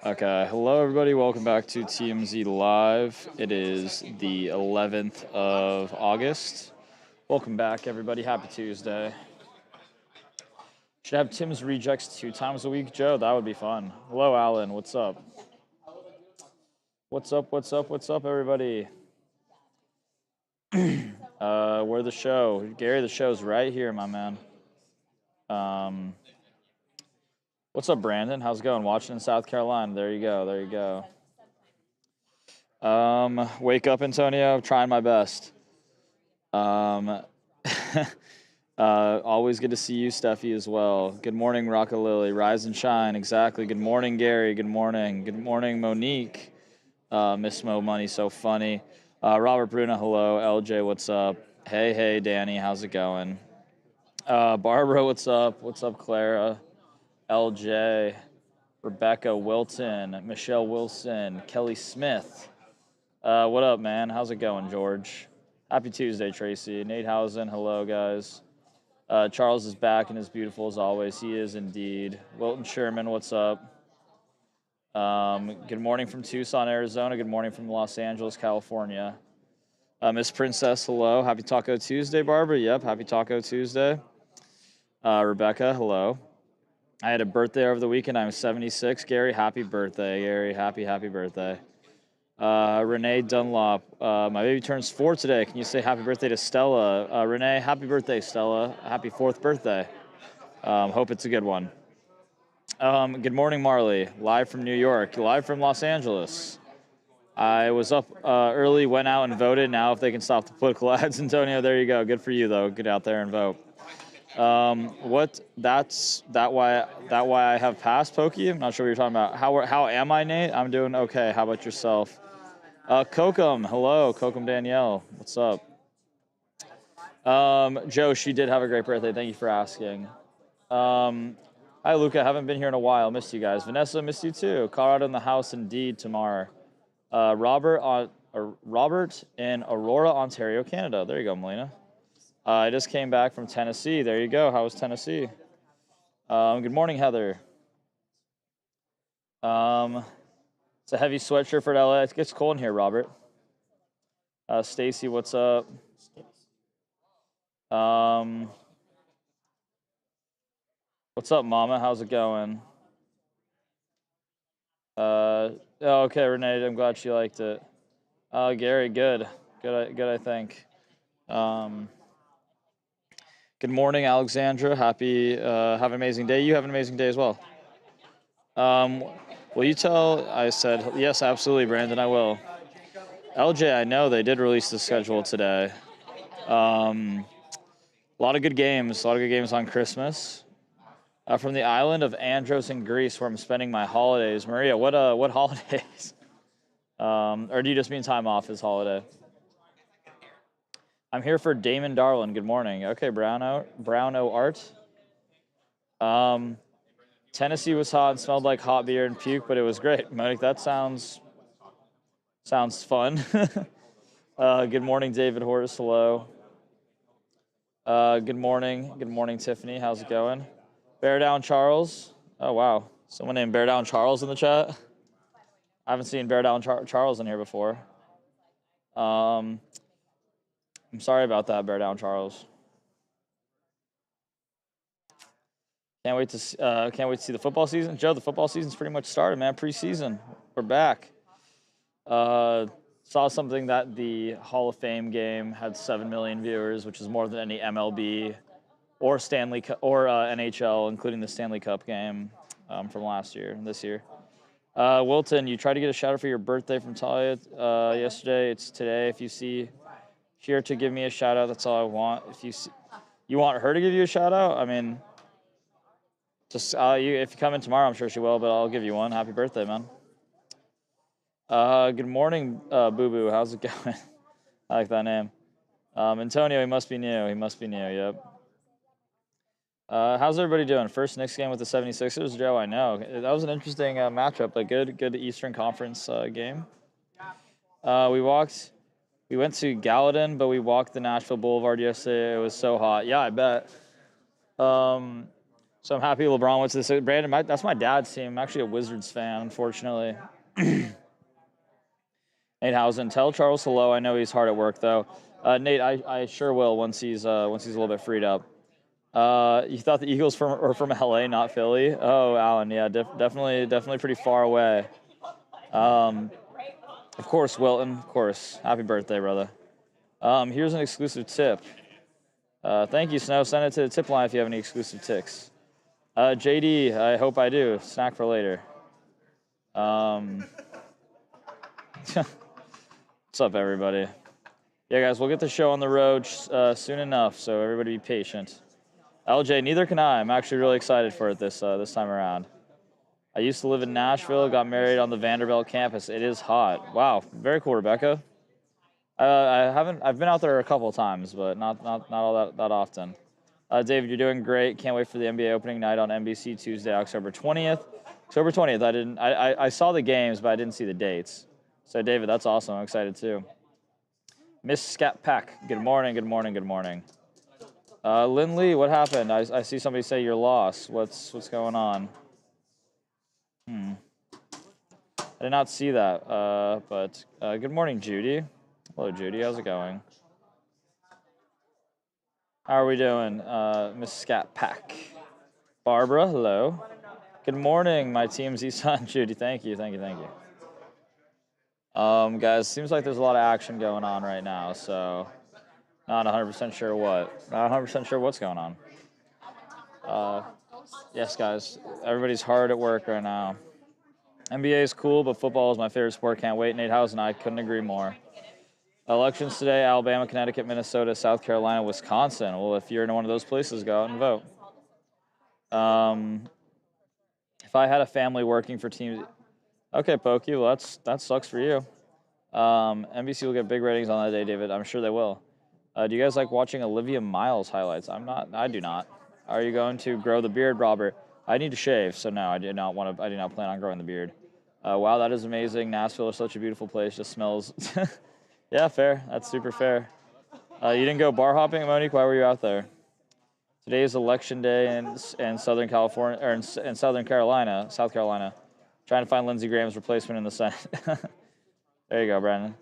Okay, hello everybody. Welcome back to TMZ Live. It is the 11th of August. Welcome back, everybody. Happy Tuesday. Should have Tim's rejects 2 times a week, Joe. That would be fun. Hello, Alan. What's up? What's up? What's up? What's up, everybody? Where the show? Gary, the show's right here, my man. What's up, Brandon? How's it going? Watching in South Carolina. There you go. There you go. Wake up, Antonio. Trying my best. Always good to see you, Steffi, as well. Good morning, Rocka Lily. Rise and shine. Exactly. Good morning, Gary. Good morning. Good morning, Monique. Miss Mo Money, so funny. Robert Bruno, hello. LJ, what's up? Hey, Danny. How's it going? Barbara, what's up? What's up, Clara? LJ. Rebecca Wilton. Michelle Wilson. Kelly Smith. What up, man? How's it going, George? Happy Tuesday, Tracy. Nate Housen, hello, guys. Charles is back and is beautiful as always. He is indeed. Wilton Sherman, what's up? Good morning from Tucson, Arizona. Good morning from Los Angeles, California. Miss Princess, hello. Happy Taco Tuesday, Barbara. Yep, happy Taco Tuesday. Rebecca, hello. I had a birthday over the weekend. I'm 76. Gary, happy birthday, Gary. Happy birthday. Renee Dunlop, my baby turns 4 today. Can you say happy birthday to Stella? Renee, happy birthday, Stella. Happy 4th birthday. Hope it's a good one. Good morning, Marley. Live from New York. Live from Los Angeles. I was up early, went out and voted. Now if they can stop the political ads, Antonio, there you go. Good for you, though. Get out there and vote. That why I have passed, Pokey? I'm not sure what you're talking about. How am I, Nate? I'm doing okay. How about yourself? Kokum, hello. Kokum Danielle, what's up? Joe, she did have a great birthday. Thank you for asking. Hi, Luca. Haven't been here in a while. Missed you guys. Vanessa, missed you too. Colorado in the house indeed tomorrow. Robert in Aurora, Ontario, Canada. There you go, Melina. I just came back from Tennessee. There you go. How was Tennessee? Good morning, Heather. It's a heavy sweatshirt for LA. It gets cold in here, Robert. Stacy, what's up? What's up, Mama? How's it going? Okay, Renee. I'm glad she liked it. Gary, good, I think. Good morning, Alexandra. Have an amazing day. You have an amazing day as well. Will you tell? I said yes, absolutely, Brandon. I will. LJ, I know they did release the schedule today. A lot of good games. On Christmas. From the island of Andros in Greece, where I'm spending my holidays. Maria, what holidays? Or do you just mean time off as holiday? I'm here for Damon Darlin. Good morning. Okay, Browno Art. Tennessee was hot and smelled like hot beer and puke, but it was great. Monique, that sounds fun. Good morning, David Horace. Hello. Good morning, Tiffany. How's it going? Bear Down Charles. Oh, wow. Someone named Bear Down Charles in the chat. I haven't seen Bear Down Charles in here before. I'm sorry about that, Bear Down Charles. Can't wait to see the football season. Joe, the football season's pretty much started, man. Preseason. We're back. Saw something that the Hall of Fame game had 7 million viewers, which is more than any MLB or NHL, including the Stanley Cup game from this year. Wilton, you tried to get a shout out for your birthday from Talia yesterday. It's today. If you see here to give me a shout out, that's all I want. If you want her to give you a shout out, I mean, just if you come in tomorrow, I'm sure she will, but I'll give you one. Happy birthday, man. Good morning, Boo Boo. How's it going? I like that name. Antonio, he must be new. Yep. How's everybody doing? First Knicks game with the 76ers. Joe, I know. That was an interesting matchup, a good Eastern Conference game. We went to Gallatin, but we walked the Nashville Boulevard yesterday. It was so hot. Yeah, I bet. So I'm happy LeBron went to this. Brandon, that's my dad's team. I'm actually a Wizards fan, unfortunately. Nate Housen, tell Charles hello. I know he's hard at work though. Nate, I sure will once he's a little bit freed up. You thought the Eagles were from LA, not Philly? Oh, Alan, yeah, definitely pretty far away. Of course, Wilton. Of course. Happy birthday, brother. Here's an exclusive tip. Thank you, Snow. Send it to the tip line if you have any exclusive ticks. JD, I hope I do. Snack for later. What's up, everybody? Yeah, guys, we'll get the show on the road soon enough, so everybody be patient. LJ, neither can I. I'm actually really excited for it this time around. I used to live in Nashville, got married on the Vanderbilt campus. It is hot. Wow, very cool, Rebecca. I've been out there a couple of times, but not all that often. David, you're doing great. Can't wait for the NBA opening night on NBC Tuesday, October 20th. October 20th. I saw the games, but I didn't see the dates. So David, that's awesome. I'm excited too. Miss Scat Pack. Good morning. Lynn Lee, what happened? I see somebody say you're lost. What's going on? I did not see that. But good morning, Judy. Hello, Judy. How's it going? How are we doing, Miss Scat Pack? Barbara, hello. Good morning, my TMZ son, Judy. Thank you. Guys, seems like there's a lot of action going on right now, so not 100% sure what. Not 100% sure what's going on. Yes, guys, everybody's hard at work right now. NBA is cool, but football is my favorite sport. Can't wait. Nate House and I couldn't agree more. Elections today: Alabama, Connecticut, Minnesota, South Carolina, Wisconsin. Well, if you're in one of those places, go out and vote. If I had a family working for teams, okay, Pokey, well that sucks for you. NBC will get big ratings on that day, David. I'm sure they will. Do you guys like watching Olivia Miles highlights? I do not. Are you going to grow the beard, Robert? I need to shave, so no, I do not plan on growing the beard. Wow, that is amazing. Nashville is such a beautiful place. Just smells. Yeah, fair. That's super fair. You didn't go bar hopping, Monique? Why were you out there? Today is election day in Southern California, or in South Carolina. Trying to find Lindsey Graham's replacement in the Senate. There you go, Brandon.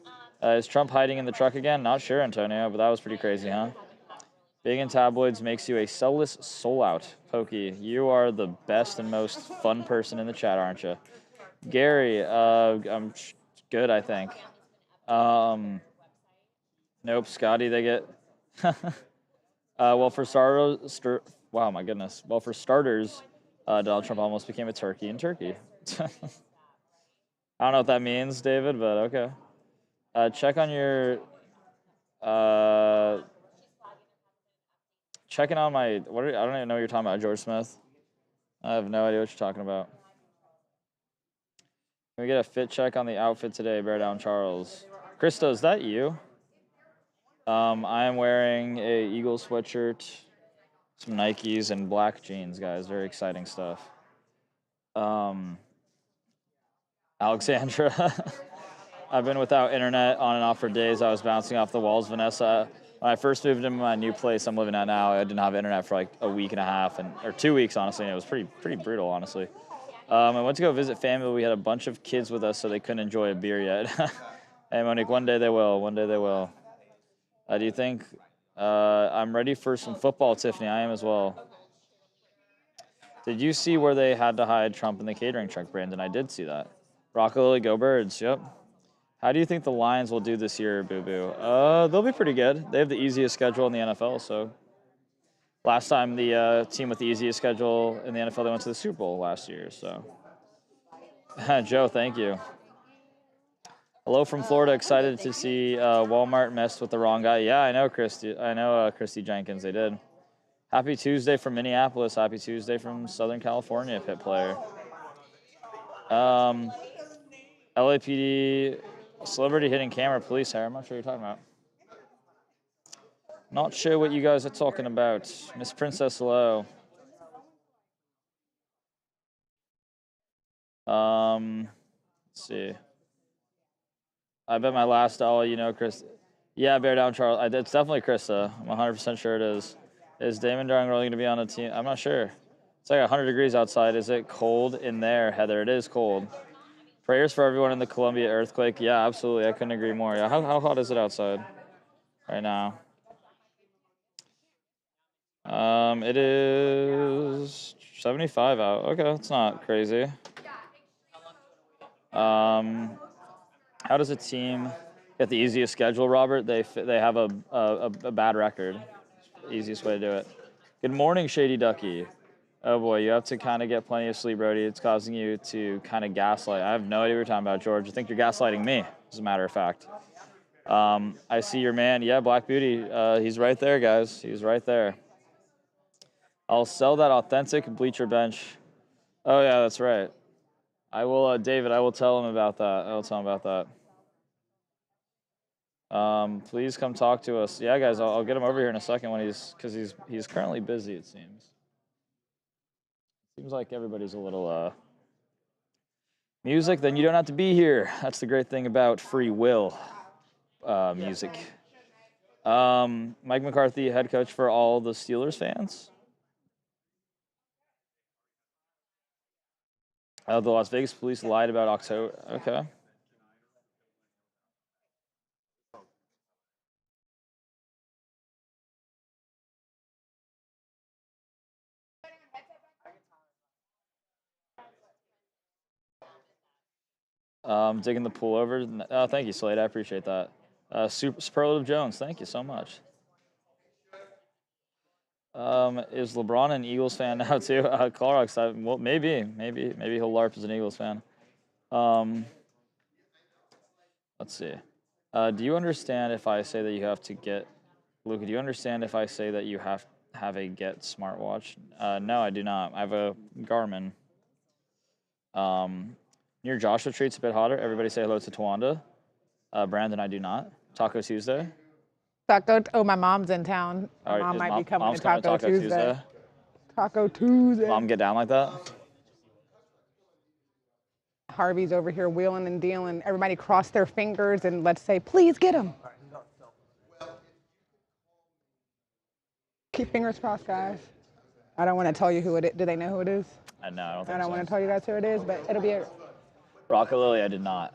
Is Trump hiding in the truck again? Not sure, Antonio, but that was pretty crazy, huh? Being in tabloids makes you a selfless soul out. Pokey, you are the best and most fun person in the chat, aren't you? Gary, I'm good, I think. Nope, Scotty, they get... well, for starters, wow, my goodness. Well, for starters, Donald Trump almost became a turkey in Turkey. I don't know what that means, David, but okay. Check on your... checking on my... I don't even know what you're talking about, George Smith. I have no idea what you're talking about. Can we get a fit check on the outfit today, Bear Down Charles? Krista, is that you? I am wearing a Eagles sweatshirt, some Nikes, and black jeans, guys. Very exciting stuff. Alexandra, I've been without internet on and off for days. I was bouncing off the walls, Vanessa. When I first moved into my new place I'm living at now, I didn't have internet for like a week and a half, or 2 weeks, honestly, and it was pretty brutal, honestly. I went to go visit family. We had a bunch of kids with us, so they couldn't enjoy a beer yet. Hey, Monique, one day they will. Do you think I'm ready for some football, Tiffany? I am as well. Did you see where they had to hide Trump in the catering truck, Brandon? I did see that. Rockalilly, go Birds. Yep. How do you think the Lions will do this year, Boo Boo? They'll be pretty good. They have the easiest schedule in the NFL, so. Last time the team with the easiest schedule in the NFL, they went to the Super Bowl last year, so. Joe, thank you. Hello from Florida. Excited to see Walmart messed with the wrong guy. Yeah, I know, Christy. Christy Jenkins. They did. Happy Tuesday from Minneapolis. Happy Tuesday from Southern California, pit player. LAPD, celebrity hitting camera police hair. I'm not sure what you're talking about. Not sure what you guys are talking about. Miss Princess, hello. Let's see. I bet my last dollar, you know, Chris. Yeah, Bear Down Charles. It's definitely Krista. I'm 100% sure it is. Is Damon Darnold really going to be on the team? I'm not sure. It's like 100 degrees outside. Is it cold in there, Heather? It is cold. Prayers for everyone in the Columbia earthquake. Yeah, absolutely. I couldn't agree more. Yeah, how hot is it outside right now? It is 75 out. Okay, that's not crazy. How does a team get the easiest schedule, Robert? They have a bad record. Easiest way to do it. Good morning, Shady Ducky. Oh boy, you have to kind of get plenty of sleep, Brody. It's causing you to kind of gaslight. I have no idea what you're talking about, George. I think you're gaslighting me, as a matter of fact. I see your man. Yeah, Black Beauty. He's right there, guys. He's right there. I'll sell that authentic bleacher bench. Oh yeah, that's right. I will, David. I will tell him about that. I will tell him about that. Please come talk to us. Yeah, guys. I'll get him over here in a second because he's currently busy. It seems. Seems like everybody's a little music. Then you don't have to be here. That's the great thing about free will music. Mike McCarthy, head coach for all the Steelers fans. The Las Vegas police lied about October. Okay. Digging the pool over. Oh, thank you, Slade. I appreciate that. Superlative Jones, thank you so much. Is LeBron an Eagles fan now too? Clorox, well, maybe he'll LARP as an Eagles fan. Let's see. Do you understand if I say that you have to get, Luca? Do you understand if I say that you have a Get smartwatch? No, I do not. I have a Garmin. Near Joshua Treat's a bit hotter. Everybody say hello to Tawanda. Brandon, I do not. Taco Tuesday. Oh, my mom's in town. My mom might be coming to Taco Tuesday. Taco Tuesday. Mom get down like that? Harvey's over here wheeling and dealing. Everybody cross their fingers and let's say, please get him. Keep fingers crossed, guys. I don't want to tell you who it is. Do they know who it is? No, I don't think I don't want to tell you guys who it is, but it'll be a... Rocka Lily, I did not.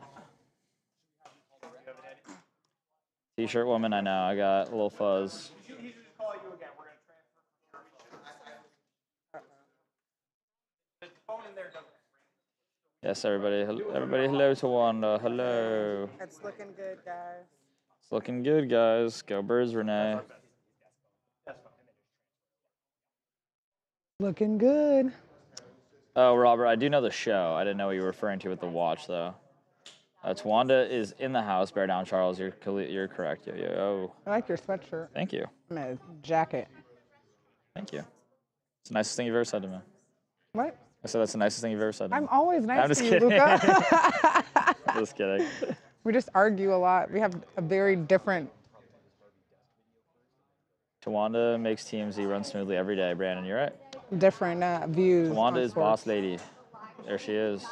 T-shirt woman, I know. I got a little fuzz. Yes, everybody. Everybody, hello to Wanda. Hello. It's looking good, guys. It's looking good, guys. Go Birds, Renee. Looking good. Oh, Robert, I do know the show. I didn't know what you were referring to with the watch, though. Tawanda is in the house. Bear down, Charles. You're correct. Yo. I like your sweatshirt. Thank you. And a jacket. Thank you. It's the nicest thing you've ever said to me. What? I said that's the nicest thing you've ever said to me. I'm always nice to you, kidding. Luca. Just kidding. We just argue a lot. We have a very different... Tawanda makes TMZ run smoothly every day. Brandon, you're right. Different views. Tawanda is boss lady. There she is.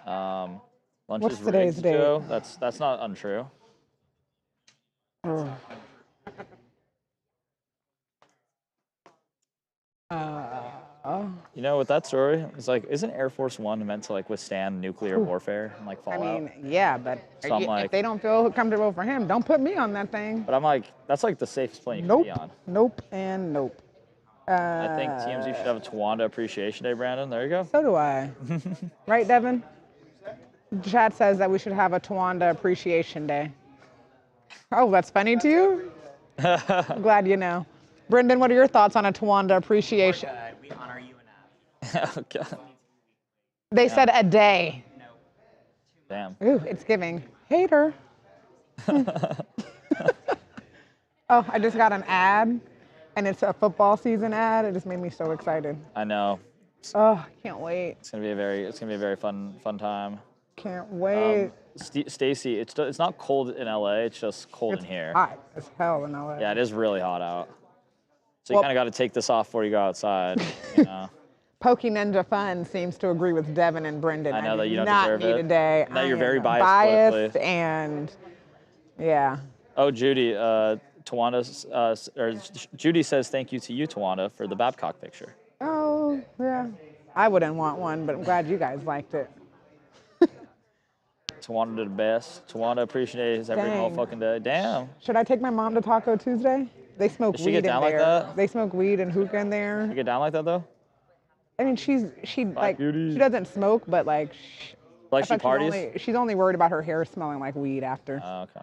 Lunch What's is today's rigged, date? Joe. That's not untrue. You know, with that story, it's like, isn't Air Force One meant to like withstand nuclear warfare and like fallout? I mean, yeah, but So I'm like, if they don't feel comfortable for him, don't put me on that thing. But I'm like, that's like the safest plane you Nope. can be on. Nope and nope. I think TMZ should have a Tawanda Appreciation Day, Brandon. There you go. So do I. Right, Devin? Chad says that we should have a Tawanda Appreciation Day. Oh, that's funny to you? I'm glad you know. Brendan, what are your thoughts on a Tawanda Appreciation? We honor you enough. Oh, God. They said a day. No. Damn. Ooh, it's giving. Hater. Oh, I just got an ad, and it's a football season ad. It just made me so excited. I know. Oh, can't wait. It's gonna be a very fun time. Can't wait. Stacy, it's not cold in LA. It's just cold It's in here. hot as hell in LA. Yeah, it is really hot out. So you kind of got to take this off before you go outside. You know? Pokey Ninja Fun seems to agree with Devin and Brendan. I know that you don't not deserve need it. a day. No, you're I very am biased politically. and yeah. Oh, Judy, Tawanda, or Judy says thank you to you, Tawanda, for the Babcock picture. Oh, Oh, yeah. I wouldn't want one, but I'm glad you guys liked it. Tawanda did the best. Tawanda appreciates every Dang. motherfucking day. Damn. Should I take my mom to Taco Tuesday? They smoke Does she weed get in down like there. that? They smoke weed and hookah in there. You get down like that though? I mean, she beauty. she doesn't smoke, but like, Like I she thought parties? she's only worried about her hair smelling like weed after. Oh, okay.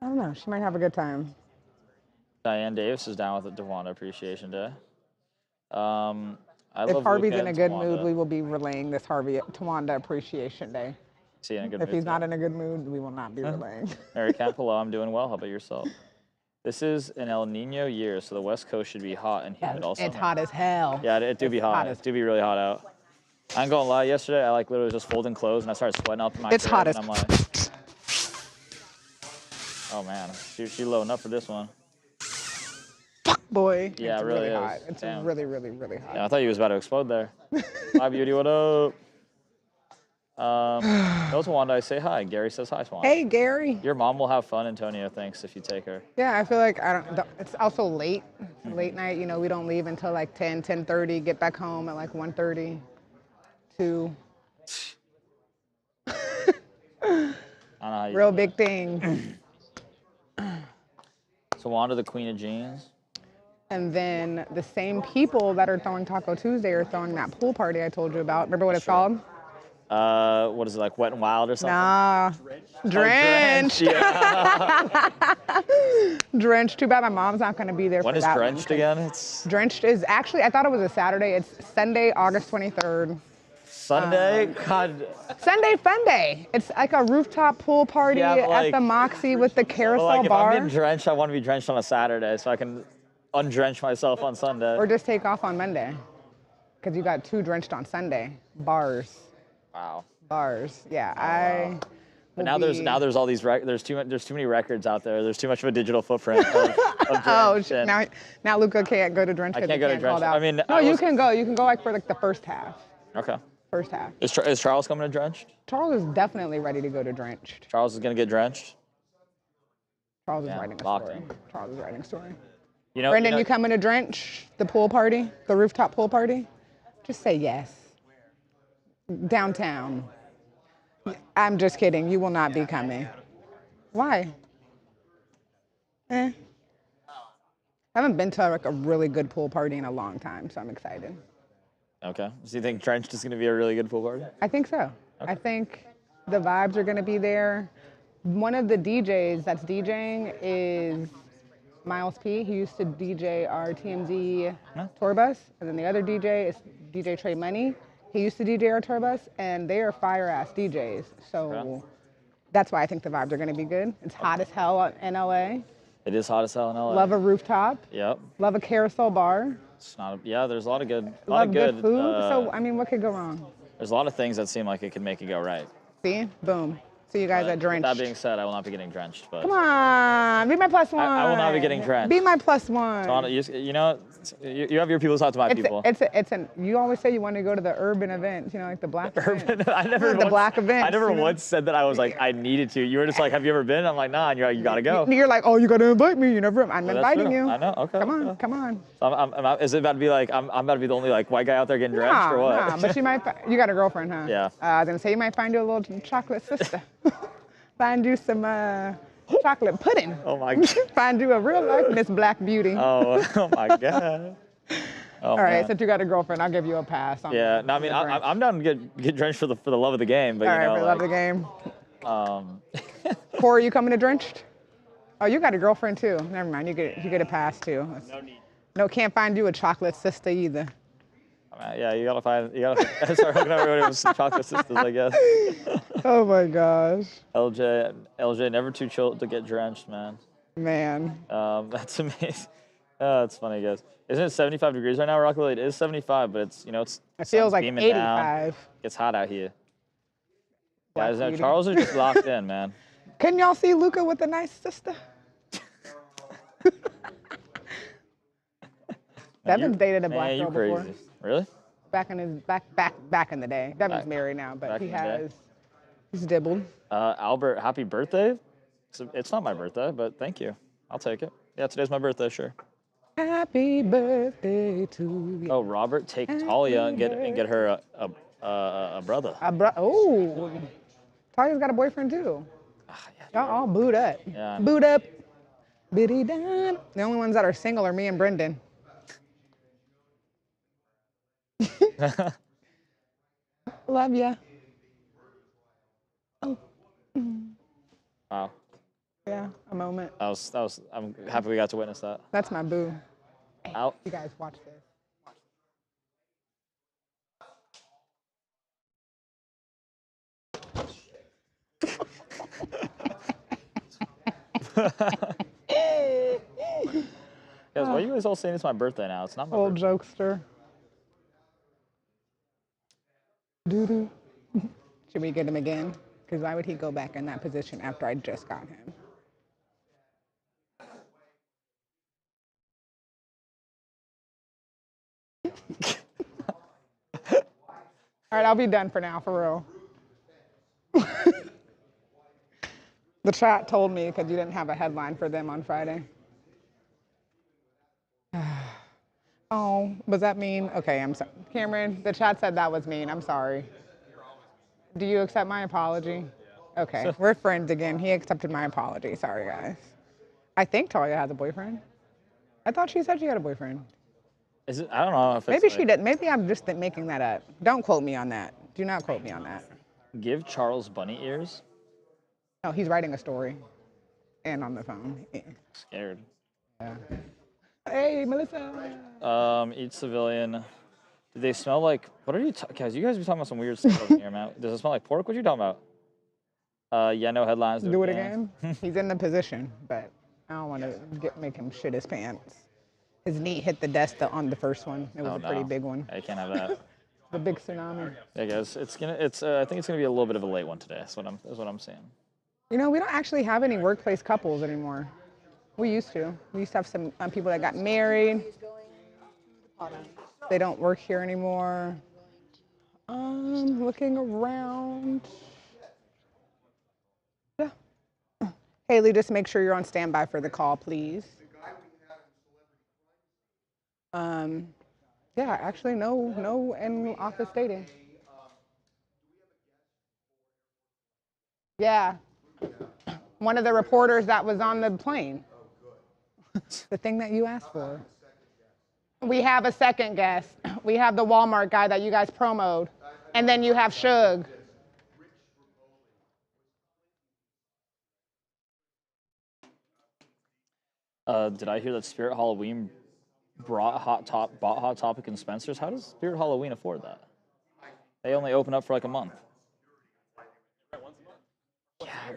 I don't know. She might have a good time. Diane Davis is down with the Tawanda Appreciation Day. I If love Harvey's Luca in a and good Tawanda. mood, we will be relaying this Tawanda Appreciation Day. Is he in a good If mood he's not today? in a good mood, we will not be relaying. Mary Campolo, I'm doing well. How about yourself? This is an El Nino year, so the West Coast should be hot and humid all summer. It's hot as hell. Yeah, it do be hot. It do be really hot out. I ain't gonna lie, yesterday I like literally was just folding clothes and I started sweating up in my It's crib, hot and as I'm like, oh man, she loading up for this one. Boy. Yeah, it's it really is. hot. It's Damn. really, really, really hot. Yeah, I thought you was about to explode there. Hi, beauty, what up? No, Tawanda, I say hi. Gary says hi, Tawanda. Hey, Gary. Your mom will have fun, Antonio thinks, if you take her. Yeah, I feel like it's also late. It's late night. You know, we don't leave until like 10, 10:30. Get back home at like 1:30, 2. I don't know how you Real do big thing. that. Tawanda, the queen of jeans. And then the same people that are throwing Taco Tuesday are throwing that pool party I told you about. Remember what it's called? What is it, like Wet and Wild or something? Nah. Drenched. Yeah. Drenched. Too bad my mom's not going to be there When for is that Drenched one. again? It's Drenched is actually, I thought it was a Saturday. It's Sunday, August 23rd. Sunday? God. Sunday Fun Day. It's like a rooftop pool party Yeah, but at like- the Moxie with the carousel Well, like, if bar. I'm getting drenched, I want to be drenched on a Saturday so I can undrench myself on Sunday. Or just take off on Monday. Because you got 2 drenched on Sunday. Bars. Wow. Bars. Yeah, But now there's all these there's too many records out there. There's too much of a digital footprint of Oh, drenched, and now Luca can't go to Drench I because can't he go to can't Drench. called out. I mean, no, you can go. You can go like for like the first half. Okay. First half. Is Charles coming to Drenched? Charles is definitely ready to go to Drenched. Charles is gonna get drenched. Charles is Yeah, writing a locked story. in. Charles is writing a story. You know, Brendan, you, know, you coming to Drench? The pool party? The rooftop pool party? Just say yes. Downtown. I'm just kidding. You will not be coming. Why? I haven't been to like a really good pool party in a long time, so I'm excited. Okay. So you think Drenched is gonna be a really good pool party? I think so. Okay. I think the vibes are going to be there. One of the DJs that's DJing is Miles P. He used to DJ our TMZ tour bus. And then the other DJ is DJ Trey Money. He used to DJ our tour bus, and they are fire-ass DJs. So that's why I think the vibes are going to be good. It's hot as hell in LA. It is hot as hell in LA. Love a rooftop. Yep. Love a carousel bar. It's not. Yeah. There's a lot of good. Love good food. So, I mean, what could go wrong? There's a lot of things that seem like it could make it go right. See? Boom. See you guys at Drenched. That being said, I will not be getting drenched. But Come on, be my plus one. I will not be getting drenched. Be my plus one. Donna, you know, you have your people talk to my people. You always say you want to go to the urban events, you know, like the black event. I never The once, black events, I never you know? once said that I was like I needed to. You were just like, have you ever been? I'm like, nah. And you're like, you gotta go. You're like, oh, you got to invite me. You never. I'm Well, that's inviting true. you. I know. Okay. Come on, okay. come on. So is it about to be like I'm about to be the only like white guy out there getting drenched or what? Nah, but you might. You got a girlfriend, huh? Yeah. I was gonna say you might find you a little chocolate sister. Find you some chocolate pudding. Oh my god. Find you a real life Miss Black Beauty. Oh my god. Oh, All right, man. since you got a girlfriend, I'll give you a pass. Yeah. No, I mean, I'm down to get drenched for the love of the game, but All you right, know, for the love of the like, game. Corey, you coming to Drenched? Oh, you got a girlfriend too. Never mind, you get a pass too. No need. No, can't find you a chocolate sister either. yeah, you gotta start hooking up everybody with some chocolate sisters, I guess. Oh my gosh. LJ, never too chill to get drenched, man. Man. That's amazing. Oh, that's funny, guys. Isn't it 75 degrees right now, Rockville? It is 75, but it's It feels like beaming down. 85. It's hot out here. Black Guys, beauty. Charles is just locked in, man. Couldn't y'all see Luca with a nice sister? Devin's dated a black Man, you girl crazy. before. Really? Back in his back in the day. Devin's married now, but back he in the day. he's dibbled. Albert, happy birthday. It's not my birthday, but thank you. I'll take it. Yeah, today's my birthday, sure. Happy birthday to you. Oh, Robert, take Talia and get her a brother. Oh, Talia's got a boyfriend too. Y'all all booed up. Yeah. Booed up. Biddy done. The only ones that are single are me and Brendan. Love ya. Oh. Wow. Yeah, a moment. That was. I'm happy we got to witness that. That's my boo. Out. You guys watch this. Guys, why are you guys all saying it's my birthday now? It's not my Old birthday. jokester. Doo-doo. Should we get him again? Because why would he go back in that position after I just got him? All right, I'll be done for now, for real. The chat told me because you didn't have a headline for them on Friday. Oh, was that mean? Okay, I'm sorry. Cameron, the chat said that was mean. I'm sorry. Do you accept my apology? Okay, we're friends again. He accepted my apology. Sorry, guys. I think Talia has a boyfriend. I thought she said she had a boyfriend. Is it? I don't know if it's Maybe she like, did. Maybe I'm just making that up. Don't quote me on that. Do not quote me on that. Give Charles bunny ears. No, he's writing a story and on the phone. Yeah. Scared. Yeah. Hey, Melissa. Each civilian. Do they smell like? What are you guys? You guys be talking about some weird stuff over here, man. Does it smell like pork? What are you talking about? Yeah, no headlines. Do it again. He's in the position, but I don't want to make him shit his pants. His knee hit the desk on the first one. It was a pretty big one. I can't have that. The big tsunami. Yeah, guys, it's gonna. It's. I think it's gonna be a little bit of a late one today. That's what I'm saying. You know, we don't actually have any workplace couples anymore. We used to. We used to have some people that got married. They don't work here anymore. Looking around. Yeah. Haley, just make sure you're on standby for the call, please. Yeah, actually, no in office dating. Yeah. One of the reporters that was on the plane. The thing that you asked for. We have a second guest. We have the Walmart guy that you guys promoted. And then you have Suge. Did I hear that Spirit Halloween bought Hot Topic and Spencer's? How does Spirit Halloween afford that? They only open up for like a month.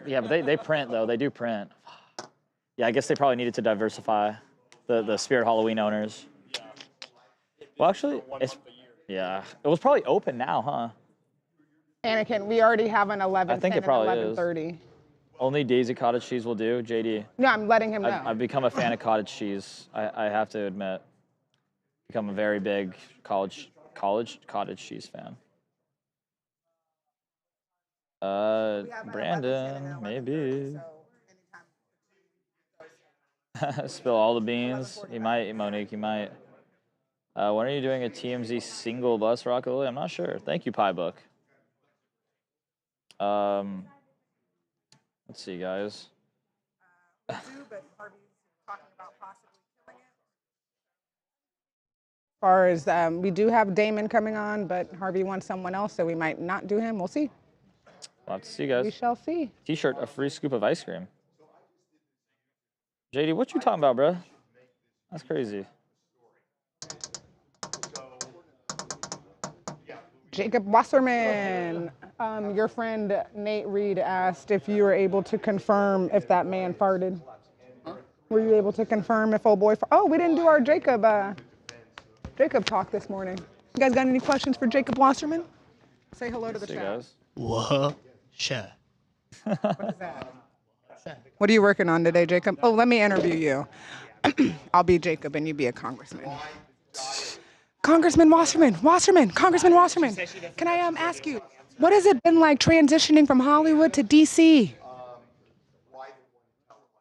Yeah, but they print though. They do print. Yeah, I guess they probably needed to diversify the Spirit Halloween owners. Well, actually, it was probably open now, huh? Anakin, we already have an 11:10 I think it and probably 11:30. is. Only Daisy Cottage Cheese will do, JD. No, I'm letting him know. I've become a fan of cottage cheese. I have to admit, become a very big cottage cheese fan. Brandon, maybe. Spill all the beans. He might, Monique. He might. When are you doing a TMZ single bus, Rocket Lily? I'm not sure. Thank you, Pie Book. Let's see, guys. We do, but Harvey's talking about possibly killing it. As far as we do have Damon coming on, but Harvey wants someone else, so we might not do him. We'll see. We'll have to see, guys. We shall see. T-shirt, a free scoop of ice cream. JD, what you talking about, bro? That's crazy. Jacob Wasserman. Your friend Nate Reed asked if you were able to confirm if that man farted. Were you able to confirm if old boy Oh, we didn't do our Jacob talk this morning. You guys got any questions for Jacob Wasserman? Say hello to the See, chat. guys. Whoa, sure. What is that? What are you working on today, Jacob? Oh, let me interview you. I'll be Jacob and you be a congressman. Congressman Wasserman, Congressman Wasserman. Can I ask you, what has it been like transitioning from Hollywood to DC?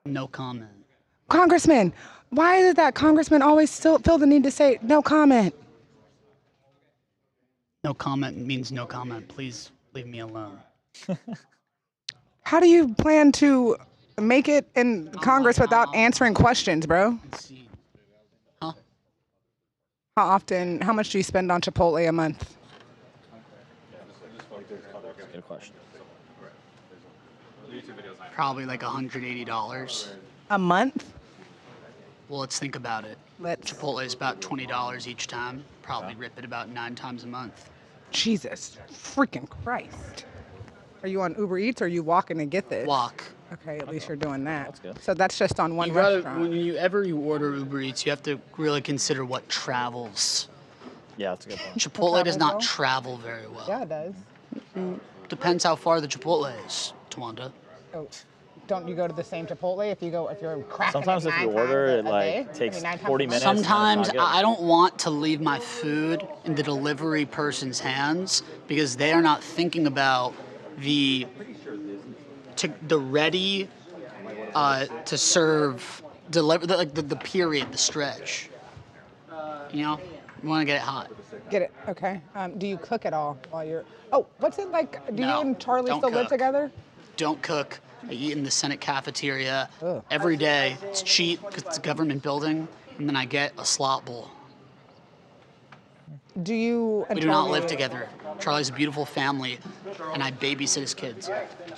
No comment. Congressman, Why is it that congressmen always still feel the need to say no comment? No comment means no comment. Please leave me alone. How do you plan to make it in Congress without answering questions, bro? Let's see. Huh? How much do you spend on Chipotle a month? Good question. Probably like $180. A month? Well, let's think about it. Chipotle is about $20 each time. Probably rip it about 9 times a month. Jesus freaking Christ. Are you on Uber Eats or are you walking to get this? Walk. Okay, at least you're doing that. That's good. So that's just on one You gotta, restaurant. when you order Uber Eats, you have to really consider what travels. Yeah, that's a good point. Chipotle does not well? travel very well. Yeah, it does. Depends how far the Chipotle is, Tawanda. Oh, don't you go to the same Chipotle if you're cracking Sometimes it if you 9 order times it, a day? like I takes mean, 9 times 40 a month? minutes. Sometimes It's not good. I don't want to leave my food in the delivery person's hands because they are not thinking about the ready to serve deliver the period, the stretch. You know, you want to get it hot. Get it? Okay. Do you cook at all while you're? Oh, what's it like? Do No, you and Charlie don't still live cook. together? Don't cook. I eat in the Senate cafeteria Ugh. every day. It's cheap because it's a government building, and then I get a slot bowl. Do you? And We do not Charlie- live together. Charlie's a beautiful family, and I babysit his kids.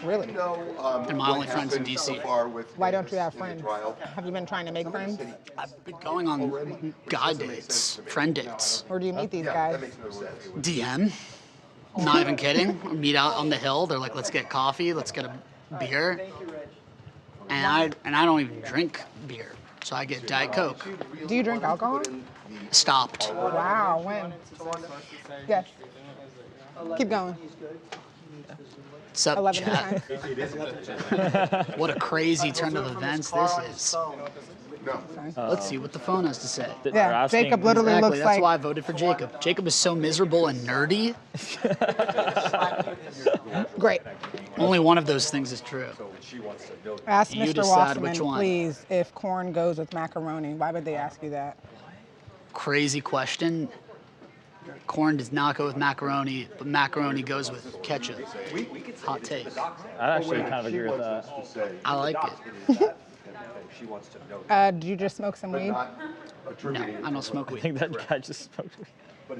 Really? They're my only friends in DC. Why don't you have friends? Have you been trying to make friends? I've been going on guy dates, friend dates. Where do you meet these guys? DM. Not even kidding. We meet out on the hill. They're like, let's get coffee, let's get a beer. And I don't even drink beer. So I get Diet Coke. Do you drink alcohol? Stopped. Wow. When? Yes. Keep going. What's up, 11 chat? times. What a crazy turn of events this is. Let's see what the phone has to say. They're Yeah, asking- Jacob literally Exactly, looks that's like. why I voted for Jacob. Jacob is so miserable and nerdy. Great. Only one of those things is true. Ask You Mr. decide which Wasserman, one. please, if corn goes with macaroni. Why would they ask you that? Crazy question. Corn does not go with macaroni, but macaroni goes with ketchup. Hot take. I actually kind of agree with that. I like it. Do you just smoke some weed? No, I don't smoke I weed. think that guy just smoked. I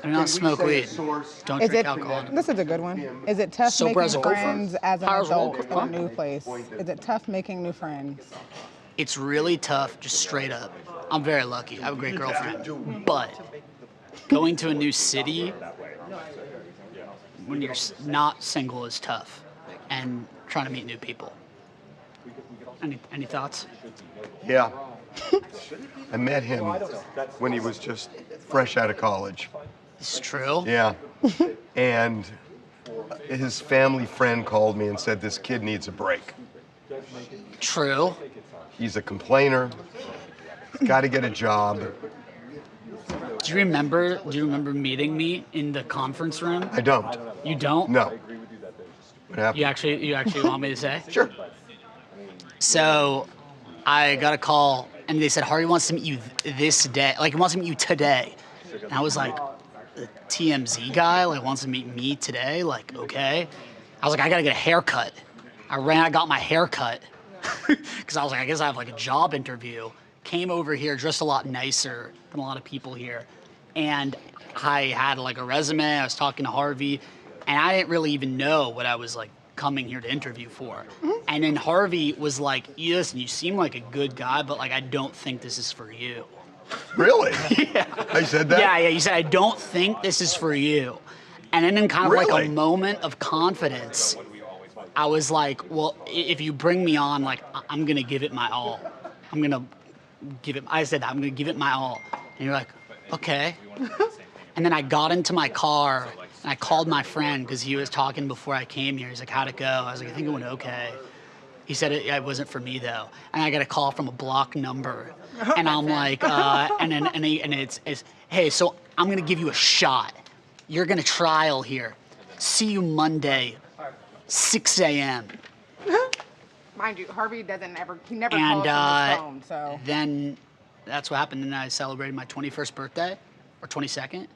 do not smoke weed. Don't Is drink it? alcohol. This is a good one. Is it tough Sober making as a gopher? friends as an High as a adult gopher? in a new place? Is it tough making new friends? It's really tough, just straight up. I'm very lucky. I have a great girlfriend. But going to a new city when you're not single is tough, and trying to meet new people. Any thoughts? Yeah. I met him when he was just fresh out of college. This is true. Yeah. And his family friend called me and said, this kid needs a break. True. He's a complainer. He's got to get a job. Do you remember meeting me in the conference room? I don't. You don't? No. What happened? You actually want me to say? Sure. So I got a call and they said, Harvey wants to meet you this day. Like, he wants to meet you today. And I was like, the TMZ guy, like, wants to meet me today? Like, okay. I was like, I gotta get a haircut. I got my haircut. Because I was like, I guess I have like a job interview. Came over here dressed a lot nicer than a lot of people here. And I had like a resume, I was talking to Harvey, and I didn't really even know what I was like coming here to interview for. And then Harvey was like, listen, you seem like a good guy, but like, I don't think this is for you. Really? Yeah. I said that? Yeah, you said, I don't think this is for you. And then in kind of like Really? a moment of confidence, I was like, well, if you bring me on, like, I'm gonna give it my all. I said, I'm gonna give it my all. And you're like, okay. And then I got into my car and I called my friend because he was talking before I came here. He's like, how'd it go? I was like, I think it went okay. He said it wasn't for me though. And I got a call from a blocked number. And I'm like, it's, hey, so I'm gonna give you a shot. You're gonna trial here. See you Monday, 6 a.m. Mind you, Harvey he never And calls from his phone, so. then that's what happened. And I celebrated my 21st birthday, or 22nd,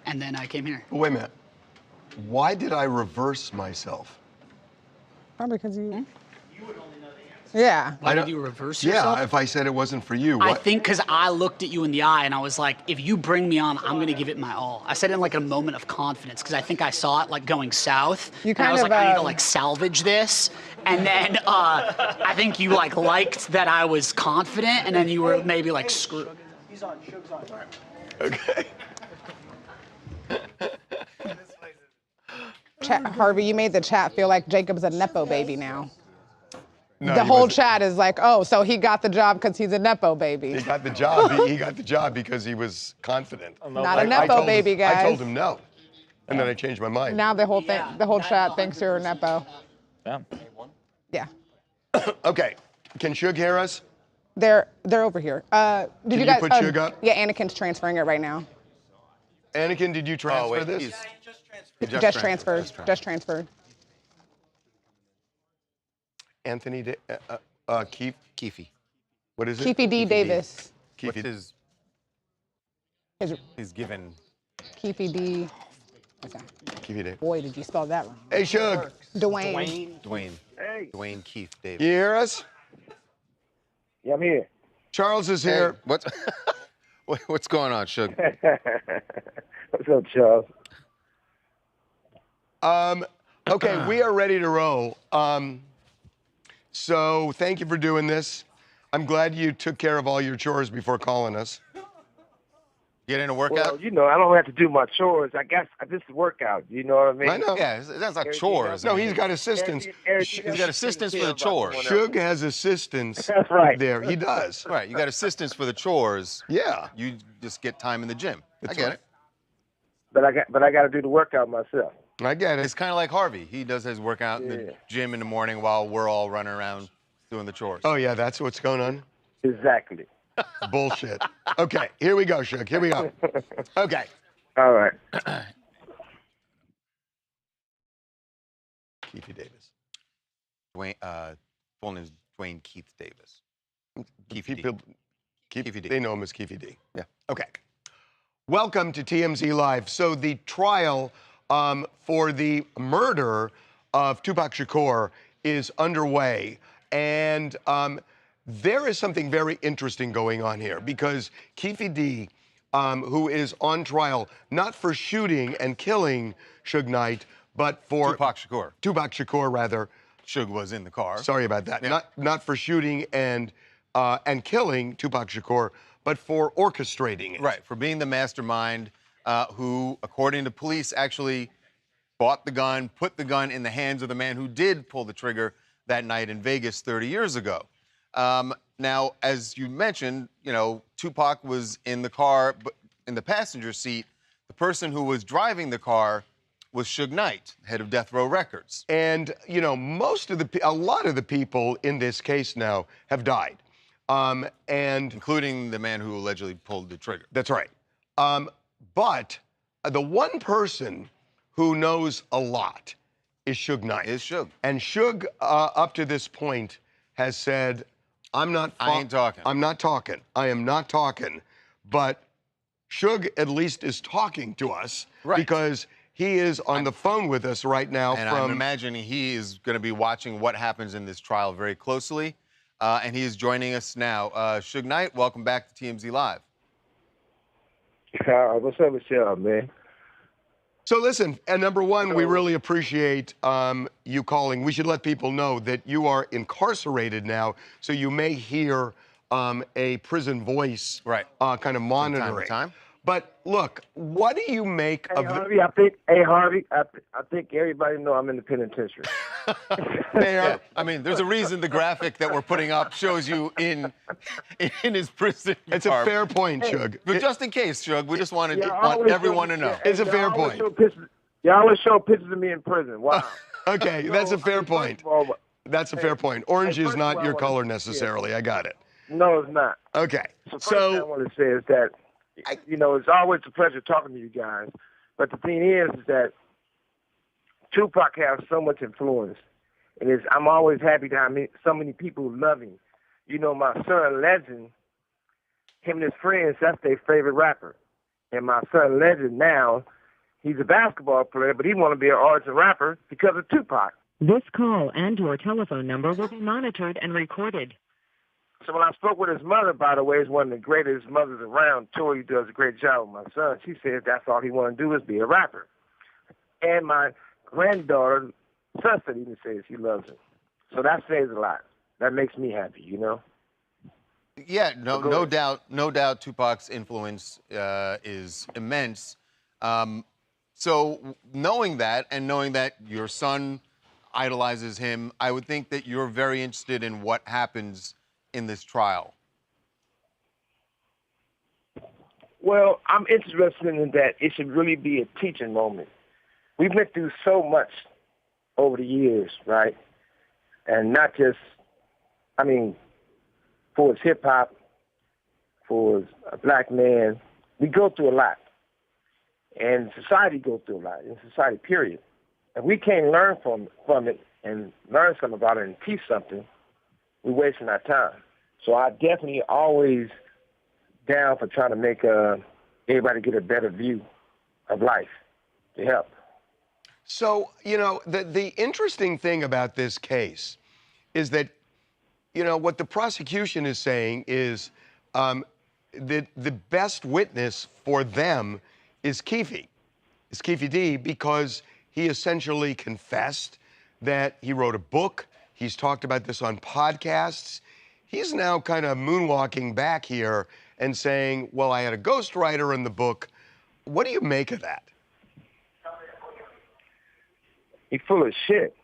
and then I came here. Wait a minute. Why did I reverse myself? Probably because you. Yeah. Why did you reverse yourself? Yeah, if I said it wasn't for you, I what? think because I looked at you in the eye and I was like, if you bring me on, I'm gonna give it my all. I said it in like a moment of confidence because I think I saw it like going south. You and I was kind like, of, I need to like salvage this. And then I think you like liked that I was confident, and then you were maybe like screw. He's on. Suge's on. Okay. Harvey, you made the chat feel like Jacob's a Nepo baby now. No, The he whole wasn't. chat is like, oh, so he got the job because he's a Nepo baby. He got the job. He got the job because he was confident. Not a Nepo baby, guys. I told him no, and then I changed my mind. Now the whole thing, the whole chat thinks you're a Nepo. Yeah. Yeah. Okay. Can Suge hear us? They're over here. Did Can you guys you put Suge up? Yeah, Anakin's transferring it right now. Anakin, did you transfer this? Just transferred. Just transferred. Anthony, Keith. Keefe. What is it? Keefe D. Davis. What's Keith. he's given? Keefe D. Okay. Keith Davis. Boy, did you spell that wrong. Hey, Suge. Dwayne. Dwayne. Hey. Dwayne Keith Davis. You hear us? Yeah, I'm here. Charles is here. What's what's going on, Suge? What's up, Charles? Okay, we are ready to roll. So thank you for doing this. I'm glad you took care of all your chores before calling us. Get in a workout? Well, I don't have to do my chores. I guess this is workout. You know what I mean? I know. Yeah, that's like chores. No, he's got assistants. He's got assistants for the chores. Suge has assistants. That's right. There, he does. Right, you got assistants for the chores. Yeah. You just get time in the gym. That's I get right. it. But I got to do the workout myself. I get It's it. kind of like Harvey. He does his workout in the gym in the morning while we're all running around doing the chores. Oh, yeah, that's what's going on? Exactly. Bullshit. Okay, here we go, Suge. Here we go. Okay. All right. Keith Davis. Dwayne, full name is Dwayne Keith Davis. Keith D. People, Keith D. They know him as Keith D. Yeah. Okay. Welcome to TMZ Live. So the trial for the murder of Tupac Shakur is underway. And there is something very interesting going on here because Keith D., who is on trial, not for shooting and killing Suge Knight, but for Tupac Shakur. Tupac Shakur, rather. Suge was in the car. Sorry about that. Yeah. Not for shooting and killing Tupac Shakur, but for orchestrating it. Right, for being the mastermind who, according to police, actually bought the gun, put the gun in the hands of the man who did pull the trigger that night in Vegas 30 years ago. Now, as you mentioned, Tupac was in the car, but in the passenger seat. The person who was driving the car was Suge Knight, head of Death Row Records. And, a lot of the people in this case now have died. And Including the man who allegedly pulled the trigger. that's right. But the one person who knows a lot is Suge Knight. Is Suge. And Suge, up to this point, has said, I ain't talking. I'm not talking. I am not talking. But Suge at least is talking to us because he is on the phone with us right now. And I'm imagining he is going to be watching what happens in this trial very closely. And he is joining us now. Suge Knight, welcome back to TMZ Live. What's up with y'all, man? So listen, and number one, we really appreciate you calling. We should let people know that you are incarcerated now, so you may hear a prison voice kind of monitoring. From time to time. But look, what do you make of Harvey, I think everybody know I'm in the penitentiary. Yeah, I mean, there's a reason the graphic that we're putting up shows you in his prison. It's a fair point, Suge. But just in case, Suge, we just want everyone to know. It's a fair point. Y'all always show pictures of me in prison. Wow. Okay, that's a fair point. That's a fair point. Orange is not your color necessarily. I got it. No, it's not. Okay. So first thing I want to say is that, it's always a pleasure talking to you guys. But the thing is that Tupac has so much influence And I'm always happy to have so many people who love him. You know, my son Legend, him and his friends, that's their favorite rapper. And my son Legend now, he's a basketball player, but he want to be an artist and rapper because of Tupac. This call and your telephone number will be monitored and recorded. So when I spoke with his mother, by the way, is one of the greatest mothers around. Tori does a great job with my son. She said that's all he want to do is be a rapper. And my granddaughter, sister, even says she loves him. So that says a lot. That makes me happy, you know? Yeah, no doubt Tupac's influence is immense. So knowing that and knowing that your son idolizes him, I would think that you're very interested in what happens in this trial. Well, I'm interested in that it should really be a teaching moment. We've been through so much over the years, right? And not just, I mean, for his hip-hop, for a black man, we go through a lot. And society goes through a lot, in society, period. And we can't learn from it and learn something about it and teach something, we're wasting our time. So I definitely always down for trying to make everybody get a better view of life to help. So, you know, the interesting thing about this case is that, you know, what the prosecution is saying is that the best witness for them is Keefe D, because he essentially confessed that he wrote a book. He's talked about this on podcasts. He's now kind of moonwalking back here and saying, well, I had a ghostwriter in the book. What do you make of that? He's full of shit.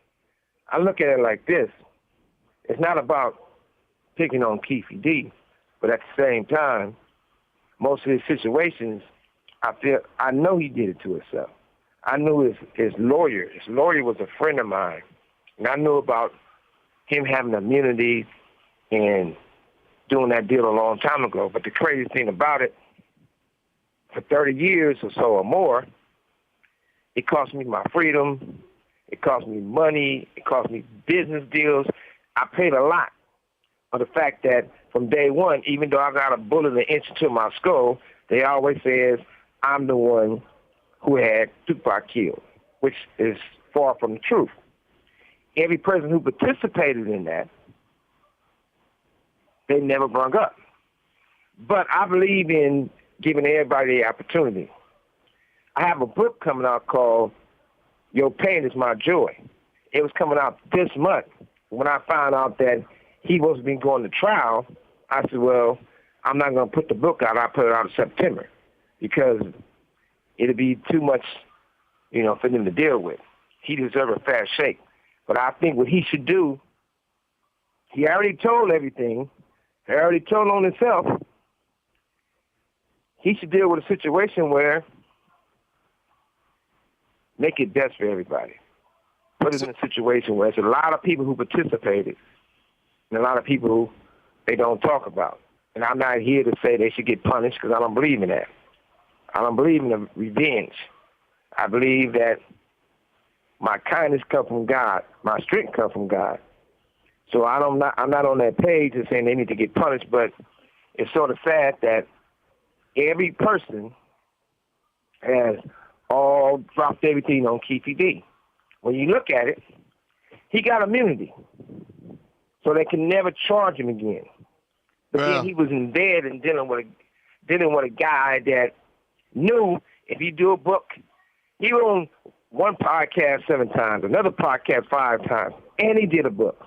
I look at it like this. It's not about picking on Keefe D, but at the same time, most of his situations, I know he did it to himself. I knew his lawyer. His lawyer was a friend of mine, and I knew about him having immunity and doing that deal a long time ago. But the crazy thing about it, for 30 years or so or more, it cost me my freedom. It cost me money. It cost me business deals. I paid a lot for the fact that from day one, even though I got a bullet an inch into my skull, they always says I'm the one who had Tupac killed, which is far from the truth. Every person who participated in that, they never brung up. But I believe in giving everybody the opportunity. I have a book coming out called Your Pain is My Joy. It was coming out this month. When I found out that he wasn't been going to trial, I said, well, I'm not going to put the book out. I'll put it out in September because it'll be too much, you know, for him to deal with. He deserves a fair shake. But I think what he should do, he already told everything. He already told on himself. He should deal with a situation where make it best for everybody. Put it in a situation where there's a lot of people who participated and a lot of people who they don't talk about. And I'm not here to say they should get punished because I don't believe in that. I don't believe in the revenge. I believe that my kindness comes from God. My strength comes from God. So I'm not on that page of saying they need to get punished, but it's sort of sad that every person has all dropped everything on Keefe D. When you look at it, he got immunity, so they can never charge him again. But then he was in bed and dealing with a guy that knew if you do a book, he was on one podcast 7 times, another podcast 5 times, and he did a book.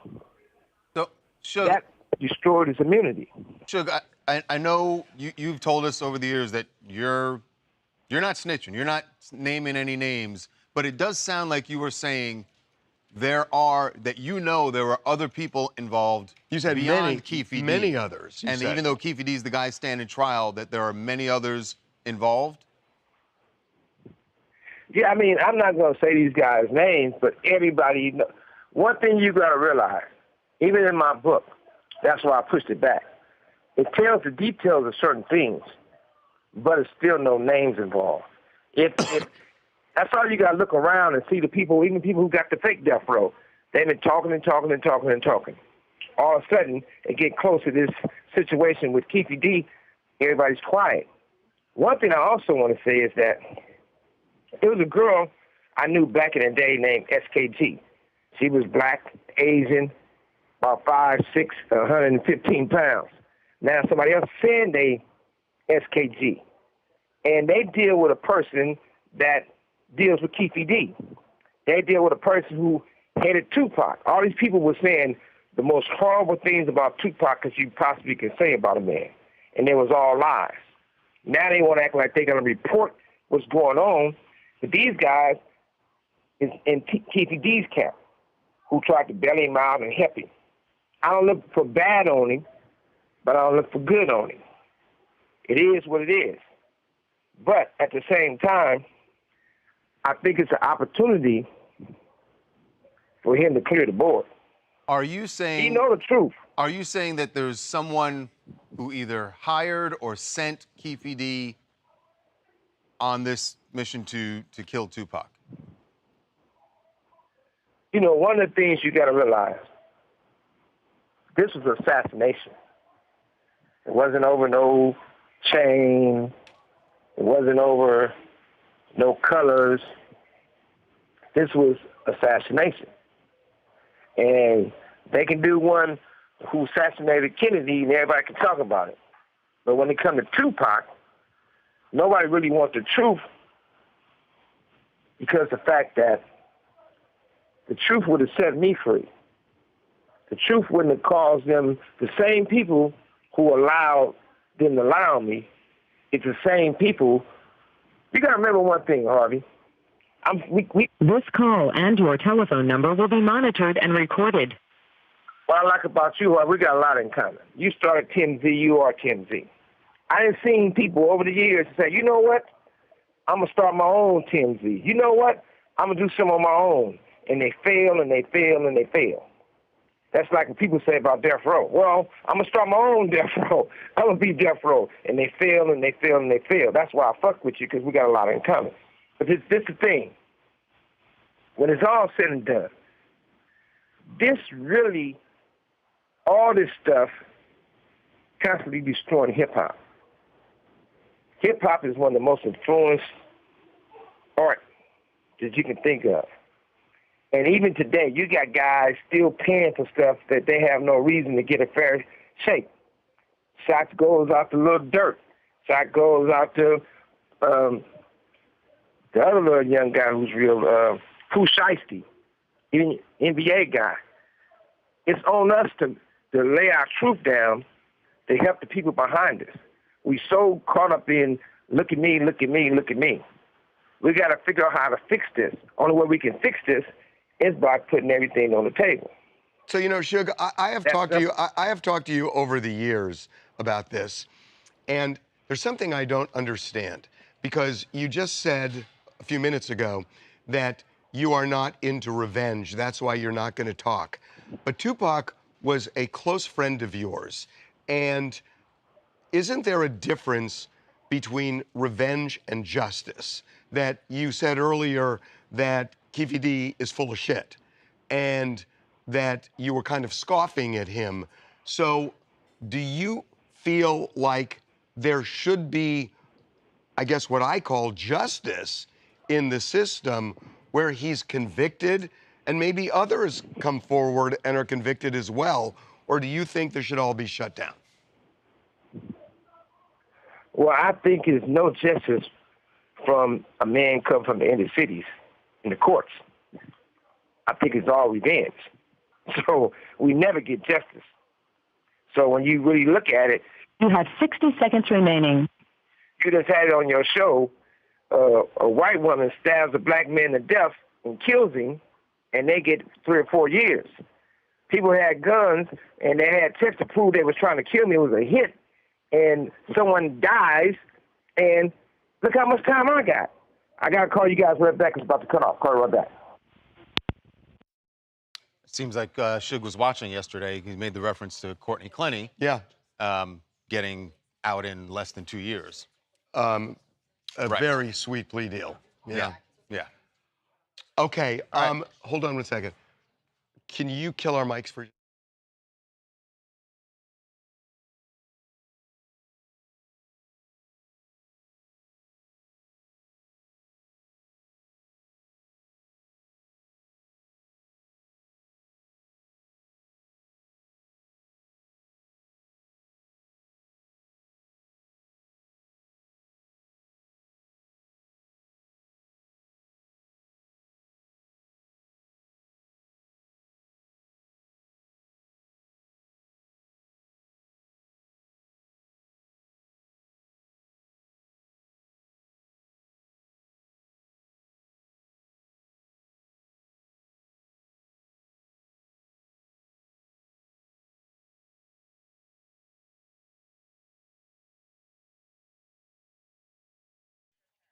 So, Suge, that destroyed his immunity. Suge, I know you've told us over the years that you're not snitching, you're not naming any names, but it does sound like you were saying there are other people involved. You said beyond Keefe D. many others. And even though Keefe D is the guy standing trial, that there are many others involved? Yeah, I mean, I'm not going to say these guys' names, but everybody, one thing you got to realize, even in my book, that's why I pushed it back. It tells the details of certain things, but it's still no names involved. That's all you got to look around and see the people, even people who got the fake death row. They've been talking and talking and talking and talking. All of a sudden, they get close to this situation with Keefy D. Everybody's quiet. One thing I also want to say is that there was a girl I knew back in the day named SKG. She was black, Asian, about 5'6", 115 pounds. Now somebody else saying they SKG. And they deal with a person that deals with Keefy D. They deal with a person who hated Tupac. All these people were saying the most horrible things about Tupac that you possibly can say about a man. And it was all lies. Now they want to act like they're going to report what's going on. But these guys is in Keefy D's camp who tried to bail him out and help him. I don't look for bad on him, but I don't look for good on him. It is what it is. But at the same time, I think it's an opportunity for him to clear the board. Are you saying... He know the truth. Are you saying that there's someone who either hired or sent Keefy D on this mission to kill Tupac? You know, one of the things you got to realize, this was an assassination. It wasn't over no chain. It wasn't over no colors. This was assassination. And they can do one who assassinated Kennedy and everybody can talk about it. But when it comes to Tupac, nobody really wants the truth because the fact that the truth would have set me free. The truth wouldn't have caused them, the same people who allowed them to allow me, it's the same people. You got to remember one thing, Harvey. This call and your telephone number will be monitored and recorded. What I like about you, Harvey, we got a lot in common. You started TMZ, you are TMZ. I done seen people over the years say, you know what? I'm going to start my own TMZ. You know what? I'm going to do some on my own. And they fail, and they fail, and they fail. That's like what people say about Death Row. Well, I'm going to start my own Death Row. I'm going to be Death Row. And they fail, and they fail, and they fail. That's why I fuck with you, because we got a lot in common. But this is the thing. When it's all said and done, this really, all this stuff, constantly destroying hip-hop. Hip-hop is one of the most influenced art that you can think of. And even today, you got guys still paying for stuff that they have no reason to get a fair shake. Shots goes out to Lil Durk. Shot goes out to the other little young guy who's real, Pooh Shiesty, even NBA guy. It's on us to lay our truth down to help the people behind us. We so caught up in look at me, look at me, look at me. We got to figure out how to fix this. Only way we can fix this is by putting everything on the table. So, you know, Suge, I have talked to you. I have talked to you over the years about this, and there's something I don't understand, because you just said a few minutes ago that you are not into revenge. That's why you're not going to talk. But Tupac was a close friend of yours, and isn't there a difference between revenge and justice? That you said earlier that Keefy D is full of shit, and that you were kind of scoffing at him. So do you feel like there should be, I guess what I call justice in the system, where he's convicted and maybe others come forward and are convicted as well? Or do you think they should all be shut down? Well, I think it's no justice from a man come from the inner cities in the courts. I think it's all revenge. So we never get justice. So when you really look at it, You have 60 seconds remaining. you just had it on your show, a white woman stabs a black man to death and kills him, and they get 3 or 4 years. People had guns, and they had tests to prove they was trying to kill me. It was a hit, and someone dies, and look how much time I got. I got to call you guys right back. It's about to cut off. Call you right back. Seems like Suge was watching yesterday. He made the reference to Courtney Clenny. Yeah. Getting out in less than 2 years. A Right. very sweet plea deal. Yeah. Yeah. Okay, All right. hold on one second. can you kill our mics for?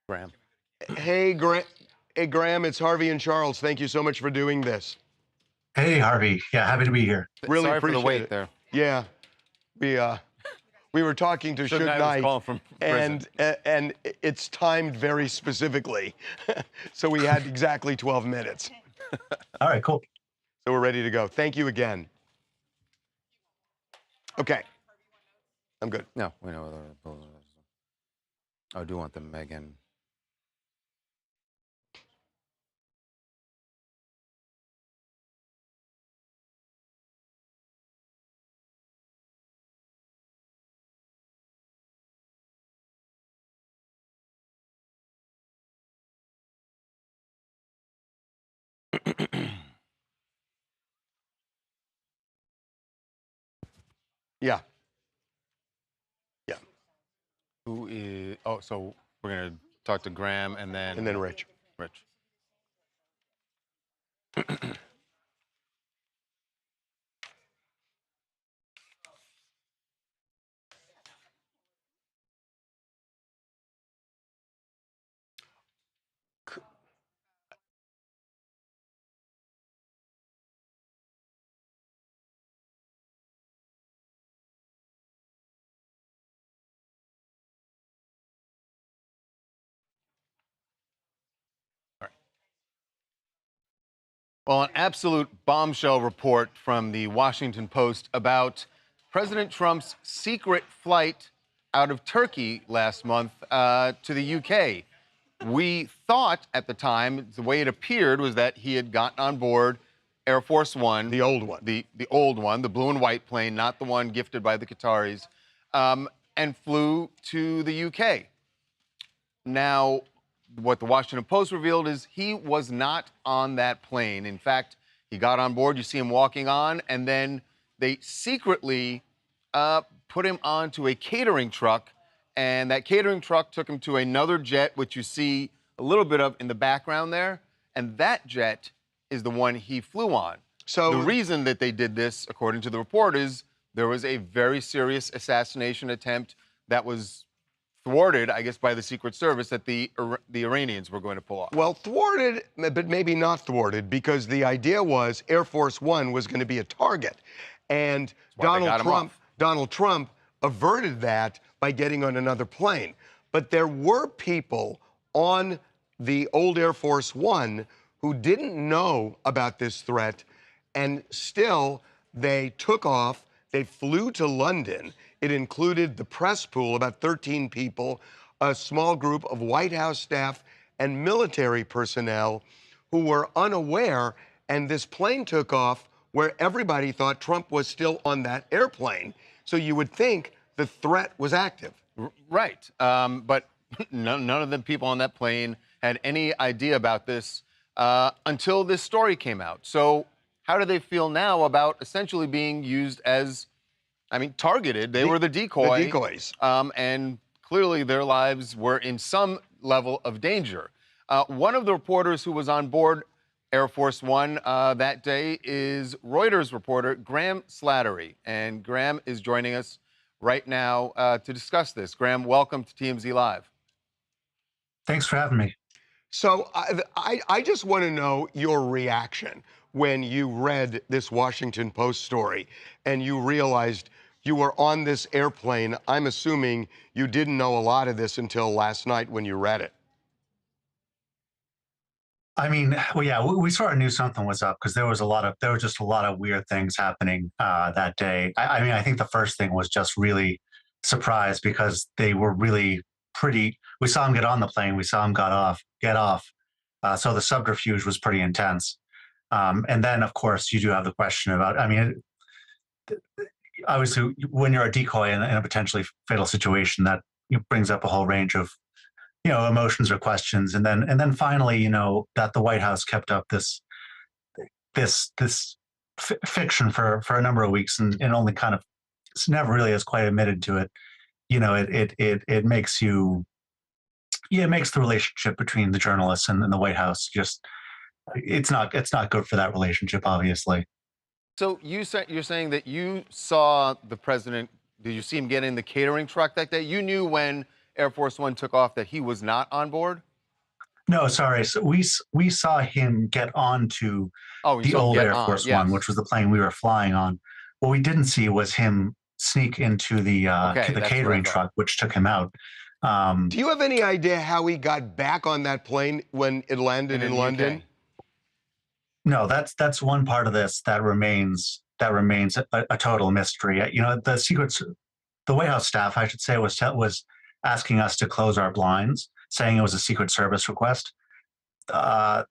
Graham. Hey, Graham, it's Harvey and Charles. Thank you so much for doing this. Hey, Harvey. Yeah, happy to be here. Really Sorry for the appreciate wait it. there. Yeah, we were talking to Suge Knight was Knight, calling from prison. and it's timed very specifically, so we had exactly 12 minutes. All right, cool. So we're ready to go. Thank you again. Okay, I'm good. No, we know. I do want the Megan. Yeah. Yeah. Who is? Oh, so we're gonna talk to Graham and then Rich. Rich. Well, an absolute bombshell report from the Washington Post about President Trump's secret flight out of Turkey last month to the UK. We thought at the time, the way it appeared was that he had gotten on board Air Force One. The old one. The old one, the blue and white plane, not the one gifted by the Qataris, and flew to the UK. Now, what the Washington Post revealed is he was not on that plane. In fact, he got on board, you see him walking on, and then they secretly put him onto a catering truck, and that catering truck took him to another jet, which you see a little bit of in the background there, and that jet is the one he flew on. So the reason that they did this, according to the report, is there was a very serious assassination attempt that was thwarted, I guess, by the Secret Service that the Iranians were going to pull off. Well, thwarted, but maybe not thwarted, because the idea was Air Force One was going to be a target. And Donald Trump averted that by getting on another plane. But there were people on the old Air Force One who didn't know about this threat, and still they took off. They flew to London. It included the press pool, about 13 people, a small group of White House staff and military personnel who were unaware, and this plane took off where everybody thought Trump was still on that airplane. So you would think the threat was active. Right. But none of the people on that plane had any idea about this until this story came out. So how do they feel now about essentially being used as, I mean, targeted? They were the decoy. The decoys. And clearly their lives were in some level of danger. One of the reporters who was on board Air Force One that day is Reuters reporter Graham Slattery. And Graham is joining us right now to discuss this. Graham, welcome to TMZ Live. Thanks for having me. So I just want to know your reaction when you read this Washington Post story and you realized you were on this airplane. I'm assuming you didn't know a lot of this until last night when you read it. I mean, well, yeah, we sort of knew something was up because there was just a lot of weird things happening that day. I mean, I think the first thing was just really surprised because they were really pretty. We saw him get on the plane, we saw him get off. So the subterfuge was pretty intense. And then, of course, you do have the question about. I mean, obviously, when you're a decoy in a potentially fatal situation, that brings up a whole range of emotions or questions, and then finally, that the White House kept up this fiction for a number of weeks, and only kind of it's never really has quite admitted to it. It makes you, yeah, it makes the relationship between the journalists and the White House just it's not good for that relationship, obviously. So you're saying that you saw the president. Did you see him get in the catering truck that day? You knew when Air Force One took off that he was not on board? No, sorry. So we saw him get onto the old Air Force One, which was the plane we were flying on. What we didn't see was him sneak into the catering truck, which took him out. Do you have any idea how he got back on that plane when it landed in London? UK. No, that's one part of this that remains a total mystery. The White House staff, I should say, was asking us to close our blinds, saying it was a Secret Service request. The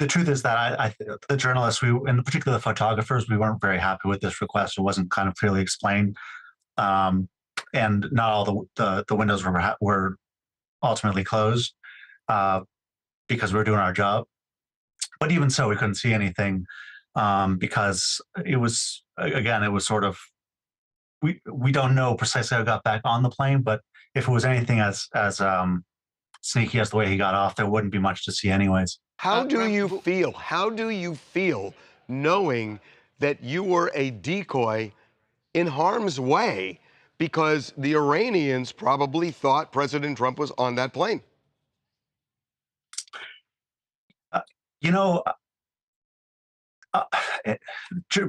truth is that the journalists, in particular the photographers, we weren't very happy with this request. It wasn't kind of clearly explained, and not all the windows were ultimately closed because we were doing our job. But even so, we couldn't see anything because it was sort of we don't know precisely how it got back on the plane, but if it was anything as sneaky as the way he got off, there wouldn't be much to see anyways. How do you feel? How do you feel knowing that you were a decoy in harm's way because the Iranians probably thought President Trump was on that plane?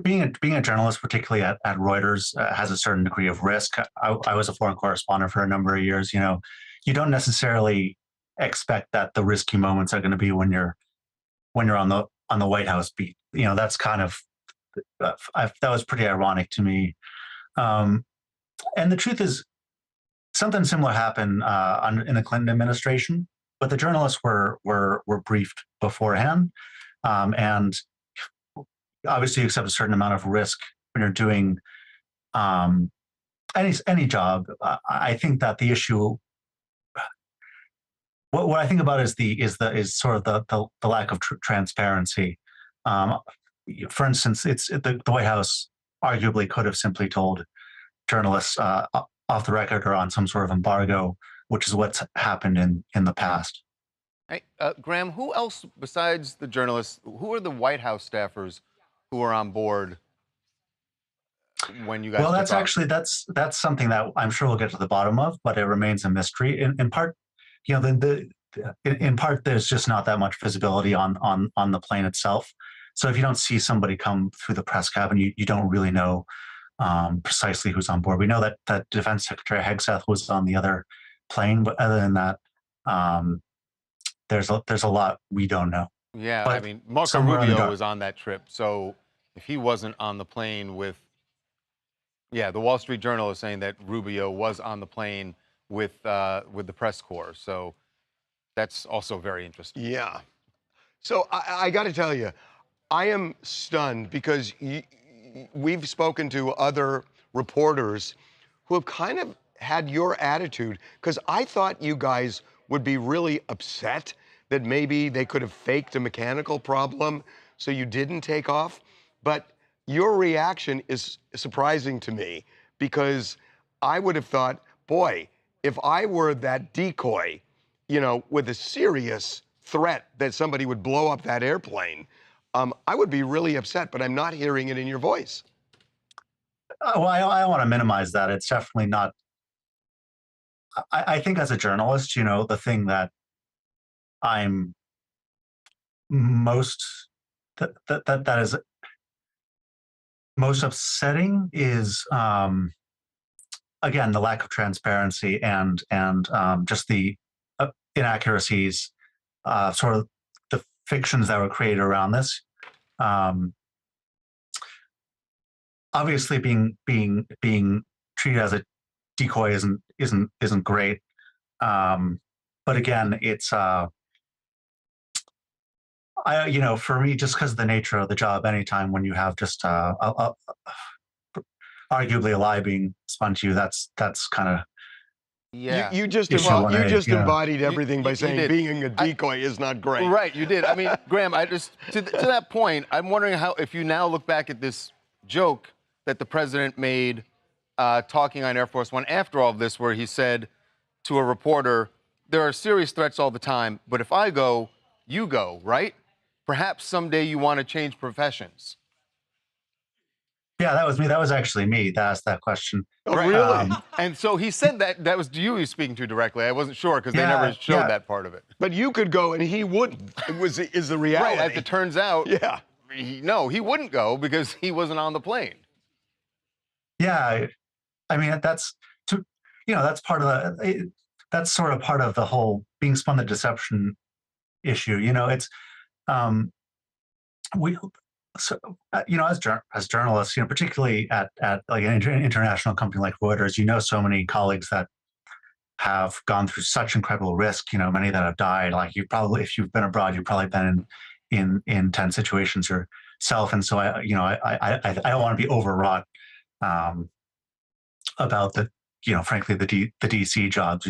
Being a journalist, particularly at Reuters, has a certain degree of risk. I was a foreign correspondent for a number of years. You don't necessarily expect that the risky moments are going to be when you're on the White House beat. That's kind of that was pretty ironic to me. And the truth is, something similar happened in the Clinton administration, but the journalists were briefed beforehand, and obviously you accept a certain amount of risk when you're doing any job. I think that the issue, what I think about is sort of the lack of transparency. For instance, the White House arguably could have simply told journalists off the record or on some sort of embargo, which is what's happened in the past. Hey, Graham, who else besides the journalists, who are the White House staffers who were on board when you guys? Well, that's something that I'm sure we'll get to the bottom of, but it remains a mystery. In part, in part, there's just not that much visibility on the plane itself. So if you don't see somebody come through the press cabin, you don't really know precisely who's on board. We know that Defense Secretary Hegseth was on the other plane, but other than that, there's a lot we don't know. Yeah, but I mean, Marco Rubio was on that trip, so if he wasn't on the plane with, the Wall Street Journal is saying that Rubio was on the plane with the press corps, so that's also very interesting. Yeah. So I got to tell you, I am stunned because we've spoken to other reporters who have kind of had your attitude, because I thought you guys would be really upset that maybe they could have faked a mechanical problem so you didn't take off. But your reaction is surprising to me, because I would have thought, boy, if I were that decoy, with a serious threat that somebody would blow up that airplane, I would be really upset, but I'm not hearing it in your voice. Well, I want to minimize that. It's definitely not. I think as a journalist, the thing that I'm most that is most upsetting is again the lack of transparency and just the inaccuracies, sort of the fictions that were created around this. Obviously, being treated as a decoy isn't great. But again, it's for me, just because of the nature of the job, anytime when you have just arguably a lie being spun to you, that's kind of Yeah. You just Issue 1A, embodied everything by saying did. being a decoy is not great. Right, you did. I mean, Graham, to that point, I'm wondering how, if you now look back at this joke that the president made talking on Air Force One after all of this, where he said to a reporter, "There are serious threats all the time, but if I go, you go, right? Perhaps someday you want to change professions." Yeah, that was me. That was actually me that asked that question. Oh, really? And so he said that was you he was speaking to directly. I wasn't sure because they never showed that part of it. But you could go and he wouldn't. Is the reality. Right, as it turns out, yeah. He wouldn't go because he wasn't on the plane. Yeah, I mean that's part of that's sort of part of the whole being spun the deception issue. It's as journalists, particularly at like an international company like Reuters, so many colleagues that have gone through such incredible risk. Many that have died. Like if you've been abroad, you've probably been in tense situations yourself. And so I don't want to be overwrought about frankly the DC jobs.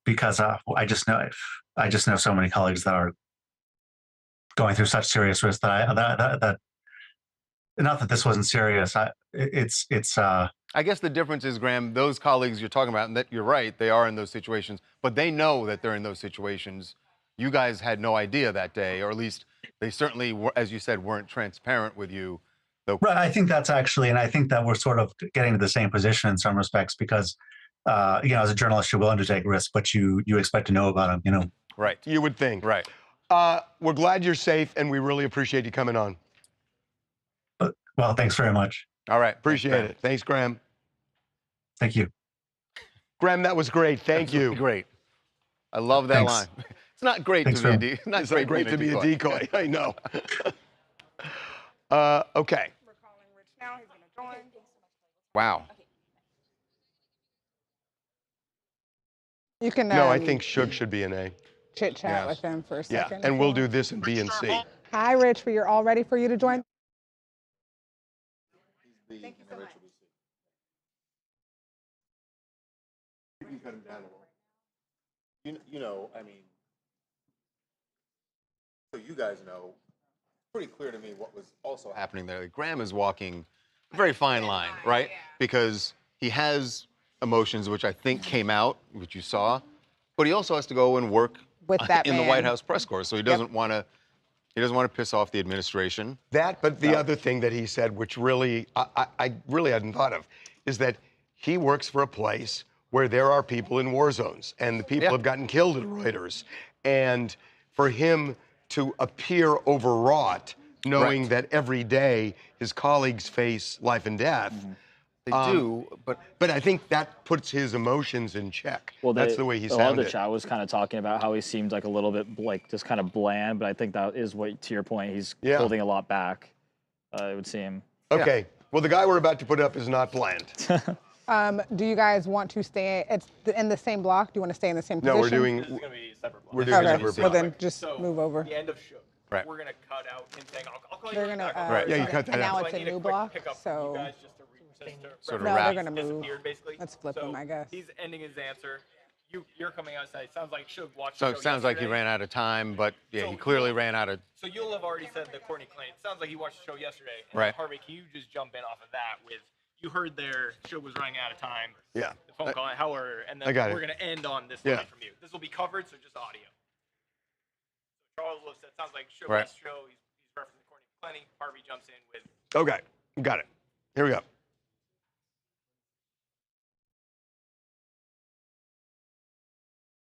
Because I just know so many colleagues that are going through such serious risk that not that this wasn't serious. It's I guess the difference is, Graham, those colleagues you're talking about, and that you're right, they are in those situations, but they know that they're in those situations. You guys had no idea that day, or at least they certainly were, as you said, weren't transparent with you. Right. I think that's actually, and I think that we're sort of getting to the same position in some respects because, as a journalist, you're willing to take risks, but you expect to know about them. Right. You would think. Right. We're glad you're safe, and we really appreciate you coming on. Well, thanks very much. All right. Appreciate it. Thanks, Graham. Thank you. Graham, that was great. Thank you. Great. I love that line. It's not great to be a decoy. It's not great to be a decoy. I know. Okay. We're calling Rich now. He's going to join. Wow. You can. No, I think Suge should be an A. Chit chat with him for a second. Yeah, and we'll do this in B and C. Hi, Rich. We are all ready for you to join. Thank you so much. You can cut him down a little. I mean, so you guys know, pretty clear to me what was also happening there. Graham is walking a very fine line, right? Because he has emotions, which I think came out, which you saw, but he also has to go and work with that in the White House press corps, so he doesn't want to. He doesn't want to piss off the administration. But the other thing that he said, which really I really hadn't thought of, is that he works for a place where there are people in war zones, and the people have gotten killed at Reuters, and for him to appear overwrought, knowing that every day his colleagues face life and death. They do, but I think that puts his emotions in check. Well, that's the way he sounded. A lot of the sounded. chat was kind of talking about how he seemed like a little bit just kind of bland, but I think that is what, to your point, he's holding a lot back, it would seem. Okay, well, the guy we're about to put up is not bland. Do you guys want to stay in the same block? Do you want to stay in the same position? No, we're doing. This is going to be separate blocks. We're doing separate blocks. Well, then just move over. The end of show. Right. We're going to cut out him saying, I'll call you. They're going to. Right. Yeah, you cut that and out. now it's a new block, so. Sort of No, wrap. they're going to move. Basically. Let's flip him, I guess. He's ending his answer. You're coming outside. Sounds like Suge watched So the it show sounds like he yesterday. ran out of time, but yeah, he clearly ran out of. So you'll have already said the Courtney claim. It sounds like he watched the show yesterday. And Right. Harvey, can you just jump in off of that with, you heard there, Suge was running out of time. Yeah. The phone call, and then I got we're it. going to end on this line from you. This will be covered, so just audio. So Charles Wolf said, sounds like Suge watched the show. He's referencing Courtney plenty. Harvey jumps in with. Okay, got it. Here we go.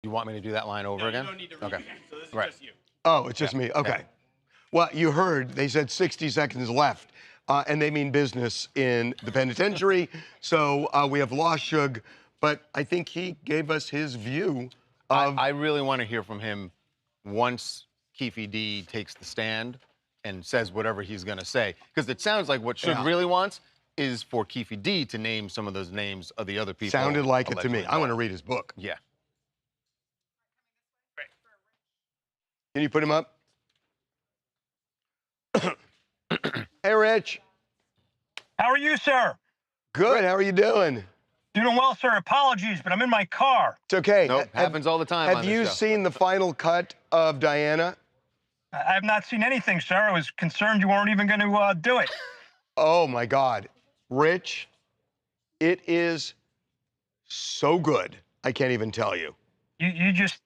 You want me to do that line over again? You don't need to read it. So this is just you. Oh, it's just me. Okay. Yeah. Well, you heard they said 60 seconds left, and they mean business in the penitentiary. So we have lost Suge, but I think he gave us his view of. I really want to hear from him once Keefe D takes the stand and says whatever he's going to say. Because it sounds like what Suge really wants is for Keefe D to name some of those names of the other people. Sounded like it to me. I want to read his book. Yeah. Can you put him up? Hey, Rich. How are you, sir? Good. How are you doing? Doing well, sir. Apologies, but I'm in my car. It's okay. Nope, happens all the time on Have this you show. seen the final cut of Diana? I have not seen anything, sir. I was concerned you weren't even going to do it. Oh, my God. Rich, it is so good. I can't even tell you. You just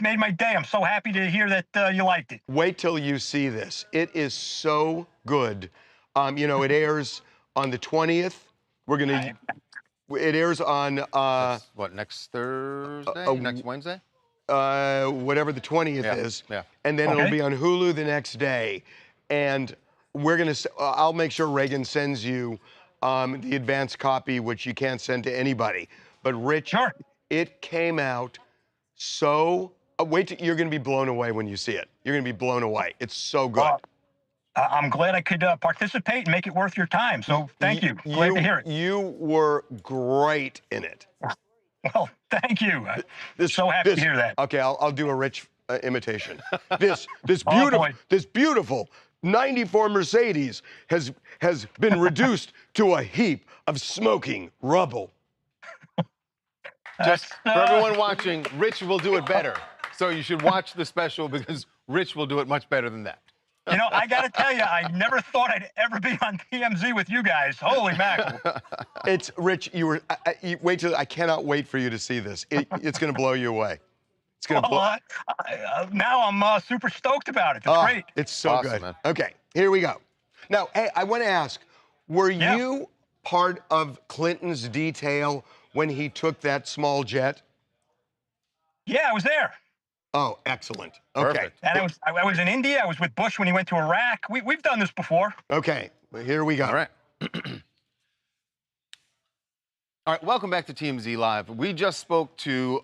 made my day. I'm so happy to hear that you liked it. Wait till you see this. It is so good. You know, it airs on the 20th. We're going to... It airs on... That's what, next Thursday? Next Wednesday? Whatever the 20th is. Yeah. And then it'll be on Hulu the next day. And we're going to... I'll make sure Reagan sends you the advanced copy, which you can't send to anybody. But, Rich, it came out so... wait till you're going to be blown away when you see it. You're going to be blown away. It's so good. I'm glad I could participate and make it worth your time. So thank you. Glad to hear it. You were great in it. Well, thank you. So happy to hear that. Okay, I'll do a Rich imitation. This beautiful 94 Mercedes has been reduced to a heap of smoking rubble. Just for everyone watching, Rich will do it better. So you should watch the special because Rich will do it much better than that. You know, I got to tell you, I never thought I'd ever be on TMZ with you guys. Holy mackerel. It's, Rich, wait till, I cannot wait for you to see this. It's going to blow you away. It's going to blow. Now I'm super stoked about it. It's great. It's so good. Man. Okay, here we go. Now, hey, I want to ask, were you part of Clinton's detail when he took that small jet? Yeah, I was there. Oh, excellent. Okay. Perfect. And I was in India. I was with Bush when he went to Iraq. We've done this before. Okay, well, here we go. All right. All right, welcome back to TMZ Live. We just spoke to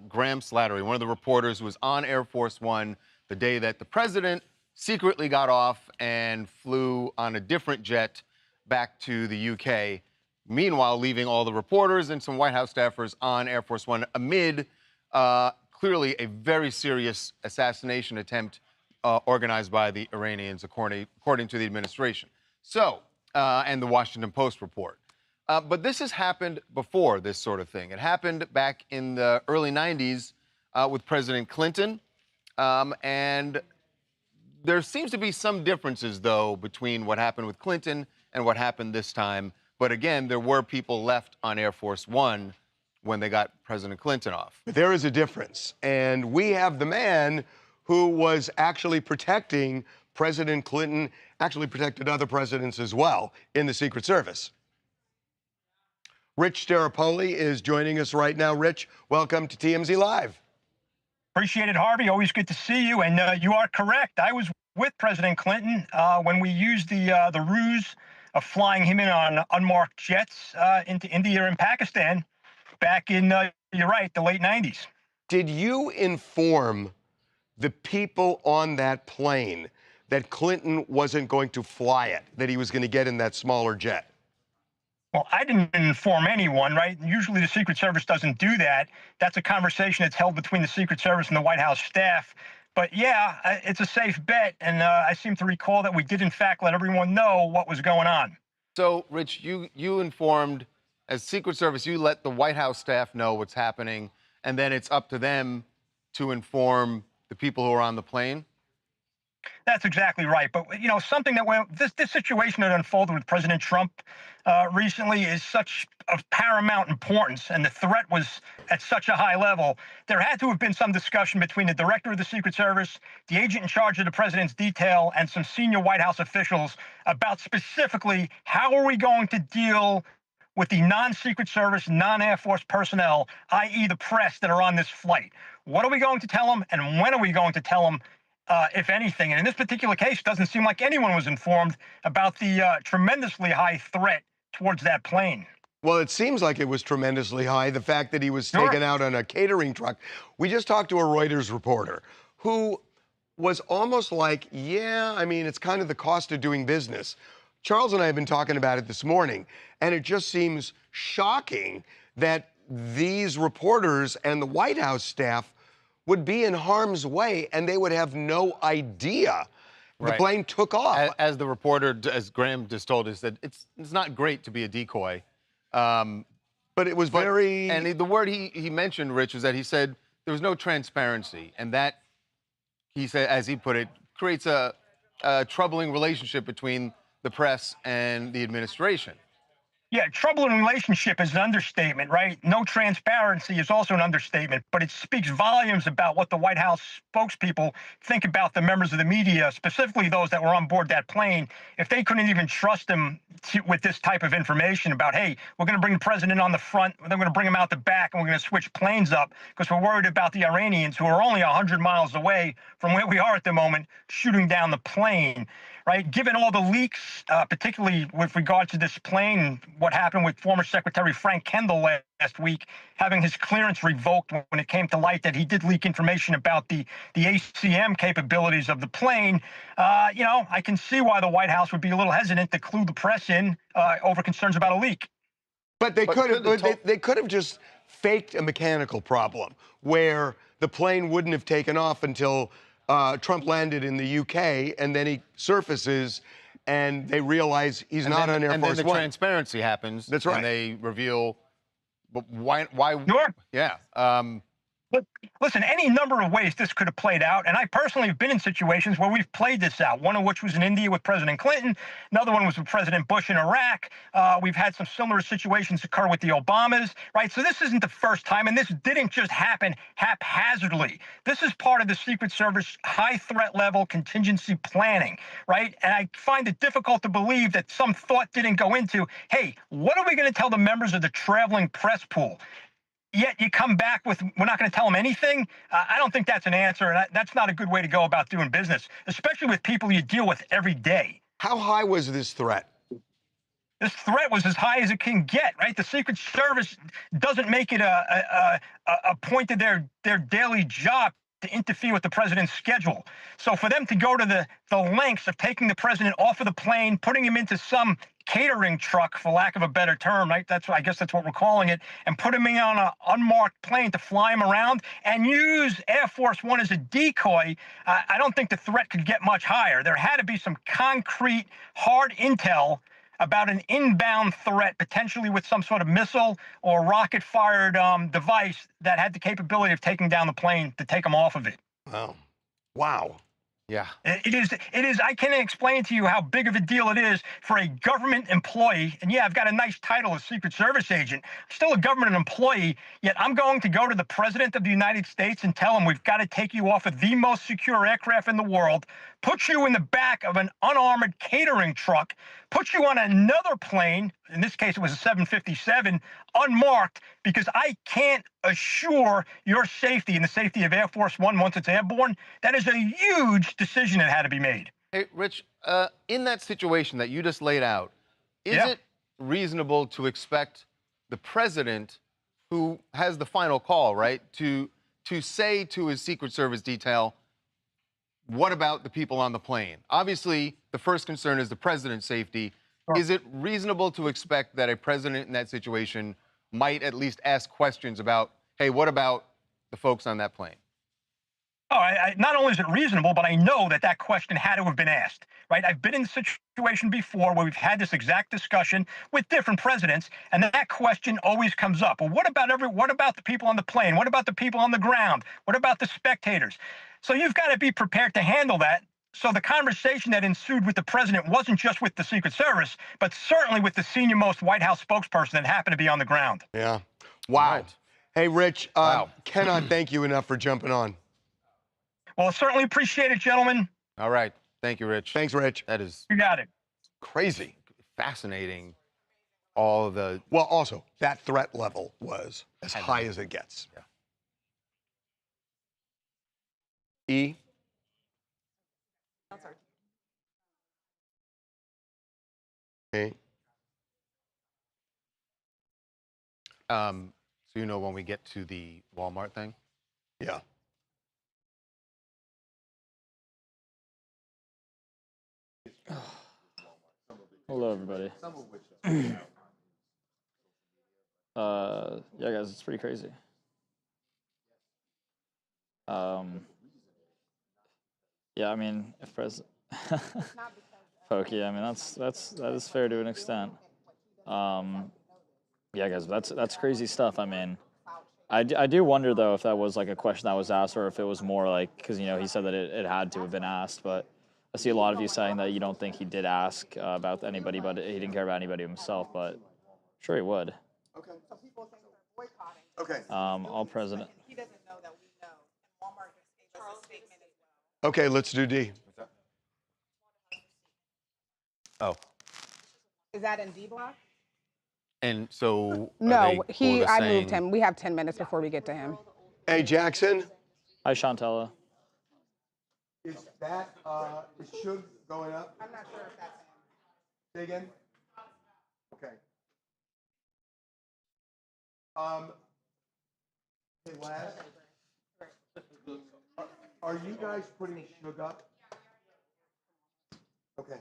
Graham Slattery, one of the reporters who was on Air Force One the day that the president secretly got off and flew on a different jet back to the UK, meanwhile leaving all the reporters and some White House staffers on Air Force One amid clearly a very serious assassination attempt organized by the Iranians, according to the administration. So, and the Washington Post report. But this has happened before, this sort of thing. It happened back in the early 90s with President Clinton. And there seems to be some differences, though, between what happened with Clinton and what happened this time. But again, there were people left on Air Force One when they got President Clinton off. But there is a difference. And we have the man who was actually protecting President Clinton, actually protected other presidents as well in the Secret Service. Rich Staropoli is joining us right now. Rich, welcome to TMZ Live. Appreciate it, Harvey. Always good to see you. And you are correct. I was with President Clinton when we used the ruse of flying him in on unmarked jets into India and Pakistan back in, you're right, the late 90s. Did you inform the people on that plane that Clinton wasn't going to fly it, that he was going to get in that smaller jet? Well, I didn't inform anyone, right? Usually the Secret Service doesn't do that. That's a conversation that's held between the Secret Service and the White House staff. But yeah, it's a safe bet. And I seem to recall that we did, in fact, let everyone know what was going on. So, Rich, you informed, as Secret Service, you let the White House staff know what's happening, and then it's up to them to inform the people who are on the plane? That's exactly right. But, you know, something that this situation that unfolded with President Trump recently is such of paramount importance, and the threat was at such a high level. There had to have been some discussion between the director of the Secret Service, the agent in charge of the president's detail, and some senior White House officials about specifically how are we going to deal with the non-Secret Service, non-Air Force personnel, i.e. the press that are on this flight. What are we going to tell them, and when are we going to tell them, if anything? And in this particular case, it doesn't seem like anyone was informed about the tremendously high threat towards that plane. Well, it seems like it was tremendously high, the fact that he was taken out on a catering truck. We just talked to a Reuters reporter who was almost like, yeah, I mean, it's kind of the cost of doing business. Charles and I have been talking about it this morning, and it just seems shocking that these reporters and the White House staff would be in harm's way and they would have no idea the plane took off. As the reporter, as Graham just told us, that it's not great to be a decoy. But it was very... And the word he mentioned, Rich, is that he said there was no transparency. And that, he said, as he put it, creates a troubling relationship between the press and the administration. Yeah, troubling relationship is an understatement, right? No transparency is also an understatement, but it speaks volumes about what the White House spokespeople think about the members of the media, specifically those that were on board that plane. If they couldn't even trust them with this type of information about, hey, we're going to bring the president on the front, then we're going to bring him out the back, and we're going to switch planes up because we're worried about the Iranians, who are only 100 miles away from where we are at the moment, shooting down the plane. Right, given all the leaks, particularly with regard to this plane and what happened with former Secretary Frank Kendall last week, having his clearance revoked when it came to light that he did leak information about the ACM capabilities of the plane, you know, I can see why the White House would be a little hesitant to clue the press in over concerns about a leak. But they could have just faked a mechanical problem where the plane wouldn't have taken off until Trump landed in the UK, and then he surfaces, and they realize he's not on Air Force One. And then the transparency happens. That's right. And they reveal, but why? Sure. Yeah. But listen, any number of ways this could have played out, and I personally have been in situations where we've played this out, one of which was in India with President Clinton, another one was with President Bush in Iraq. We've had some similar situations occur with the Obamas, right? So this isn't the first time, and this didn't just happen haphazardly. This is part of the Secret Service high threat level contingency planning, right? And I find it difficult to believe that some thought didn't go into, hey, what are we going to tell the members of the traveling press pool? Yet you come back with, we're not going to tell them anything. I don't think that's an answer, and that's not a good way to go about doing business, especially with people you deal with every day. How high was this threat? This threat was as high as it can get, right? The Secret Service doesn't make it a point of their daily job to interfere with the president's schedule. So for them to go to the lengths of taking the president off of the plane, putting him into some catering truck, for lack of a better term, right? I guess that's what we're calling it, and put him on an unmarked plane to fly him around and use Air Force One as a decoy, I don't think the threat could get much higher. There had to be some concrete, hard intel about an inbound threat, potentially with some sort of missile or rocket-fired device that had the capability of taking down the plane to take them off of it. Wow. Wow. Yeah. It is, I can't explain to you how big of a deal it is for a government employee. And yeah, I've got a nice title of Secret Service agent, still a government employee, yet I'm going to go to the President of the United States and tell him we've got to take you off of the most secure aircraft in the world, put you in the back of an unarmored catering truck, put you on another plane, in this case it was a 757, unmarked, because I can't assure your safety and the safety of Air Force One once it's airborne. That is a huge decision that had to be made. Hey, Rich, in that situation that you just laid out, is it reasonable to expect the president, who has the final call, right, to say to his Secret Service detail, what about the people on the plane? Obviously, the first concern is the president's safety. Sure. Is it reasonable to expect that a president in that situation might at least ask questions about, hey, what about the folks on that plane? Oh, not only is it reasonable, but I know that question had to have been asked, right? I've been in the situation before where we've had this exact discussion with different presidents, and that question always comes up. Well, what about the people on the plane? What about the people on the ground? What about the spectators? So you've got to be prepared to handle that. So the conversation that ensued with the president wasn't just with the Secret Service, but certainly with the senior-most White House spokesperson that happened to be on the ground. Yeah. Wow. Right. Hey, Rich, wow. Cannot thank you enough for jumping on. Well, I certainly appreciate it, gentlemen. All right. Thank you, Rich. Thanks, Rich. That is... You got it. Crazy. Fascinating. All of the... Well, also, that threat level was as high as it gets. Yeah. E? Okay. So you know when we get to the Walmart thing? Yeah. Hello, everybody. Yeah, guys, it's pretty crazy. Yeah, I mean, if President Pokey, I mean, that is fair to an extent. Yeah, guys, that's crazy stuff. I mean, I do wonder though if that was like a question that was asked, or if it was more like because he said that it had to have been asked, but I see a lot of you saying that you don't think he did ask about anybody, but he didn't care about anybody himself, but I'm sure he would. Okay. Okay. All president. He doesn't know that we know. And Walmart just gave us a statement as well. Okay, let's do D. Oh, Is that in D block? and so No, I saying, moved him. We have 10 minutes before we get to him. Hey, Jackson. Hi, Shantella. Is that is Suge going up? I'm not sure if that's him. Say again. Okay. Hey, Laz. Are you guys putting Suge up? Okay.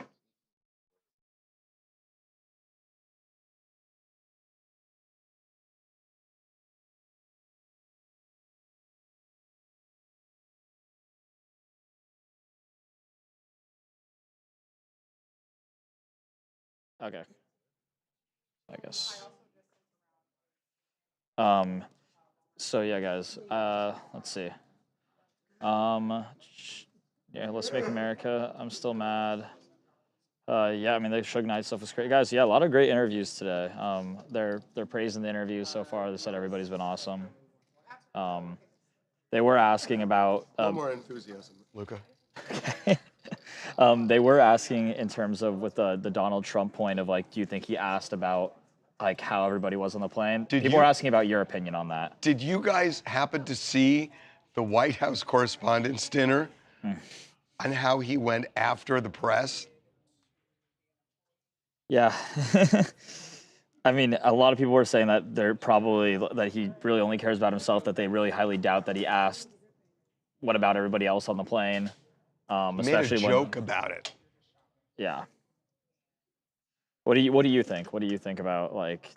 Okay. I guess. So yeah, guys. Let's see. Yeah, let's make America. I'm still mad. Yeah, I mean the Suge Knight stuff was great, guys. Yeah, a lot of great interviews today. They're praising the interviews so far. They said everybody's been awesome. They were asking about. More enthusiasm, Luca. They were asking in terms of with the Donald Trump point of like, do you think he asked about like how everybody was on the plane? People were asking about your opinion on that. Did you guys happen to see the White House Correspondents' Dinner and how he went after the press? Yeah. I mean, a lot of people were saying that that he really only cares about himself, that they really highly doubt that he asked what about everybody else on the plane. Especially made a joke about it. Yeah. What do you think? What do you think about like?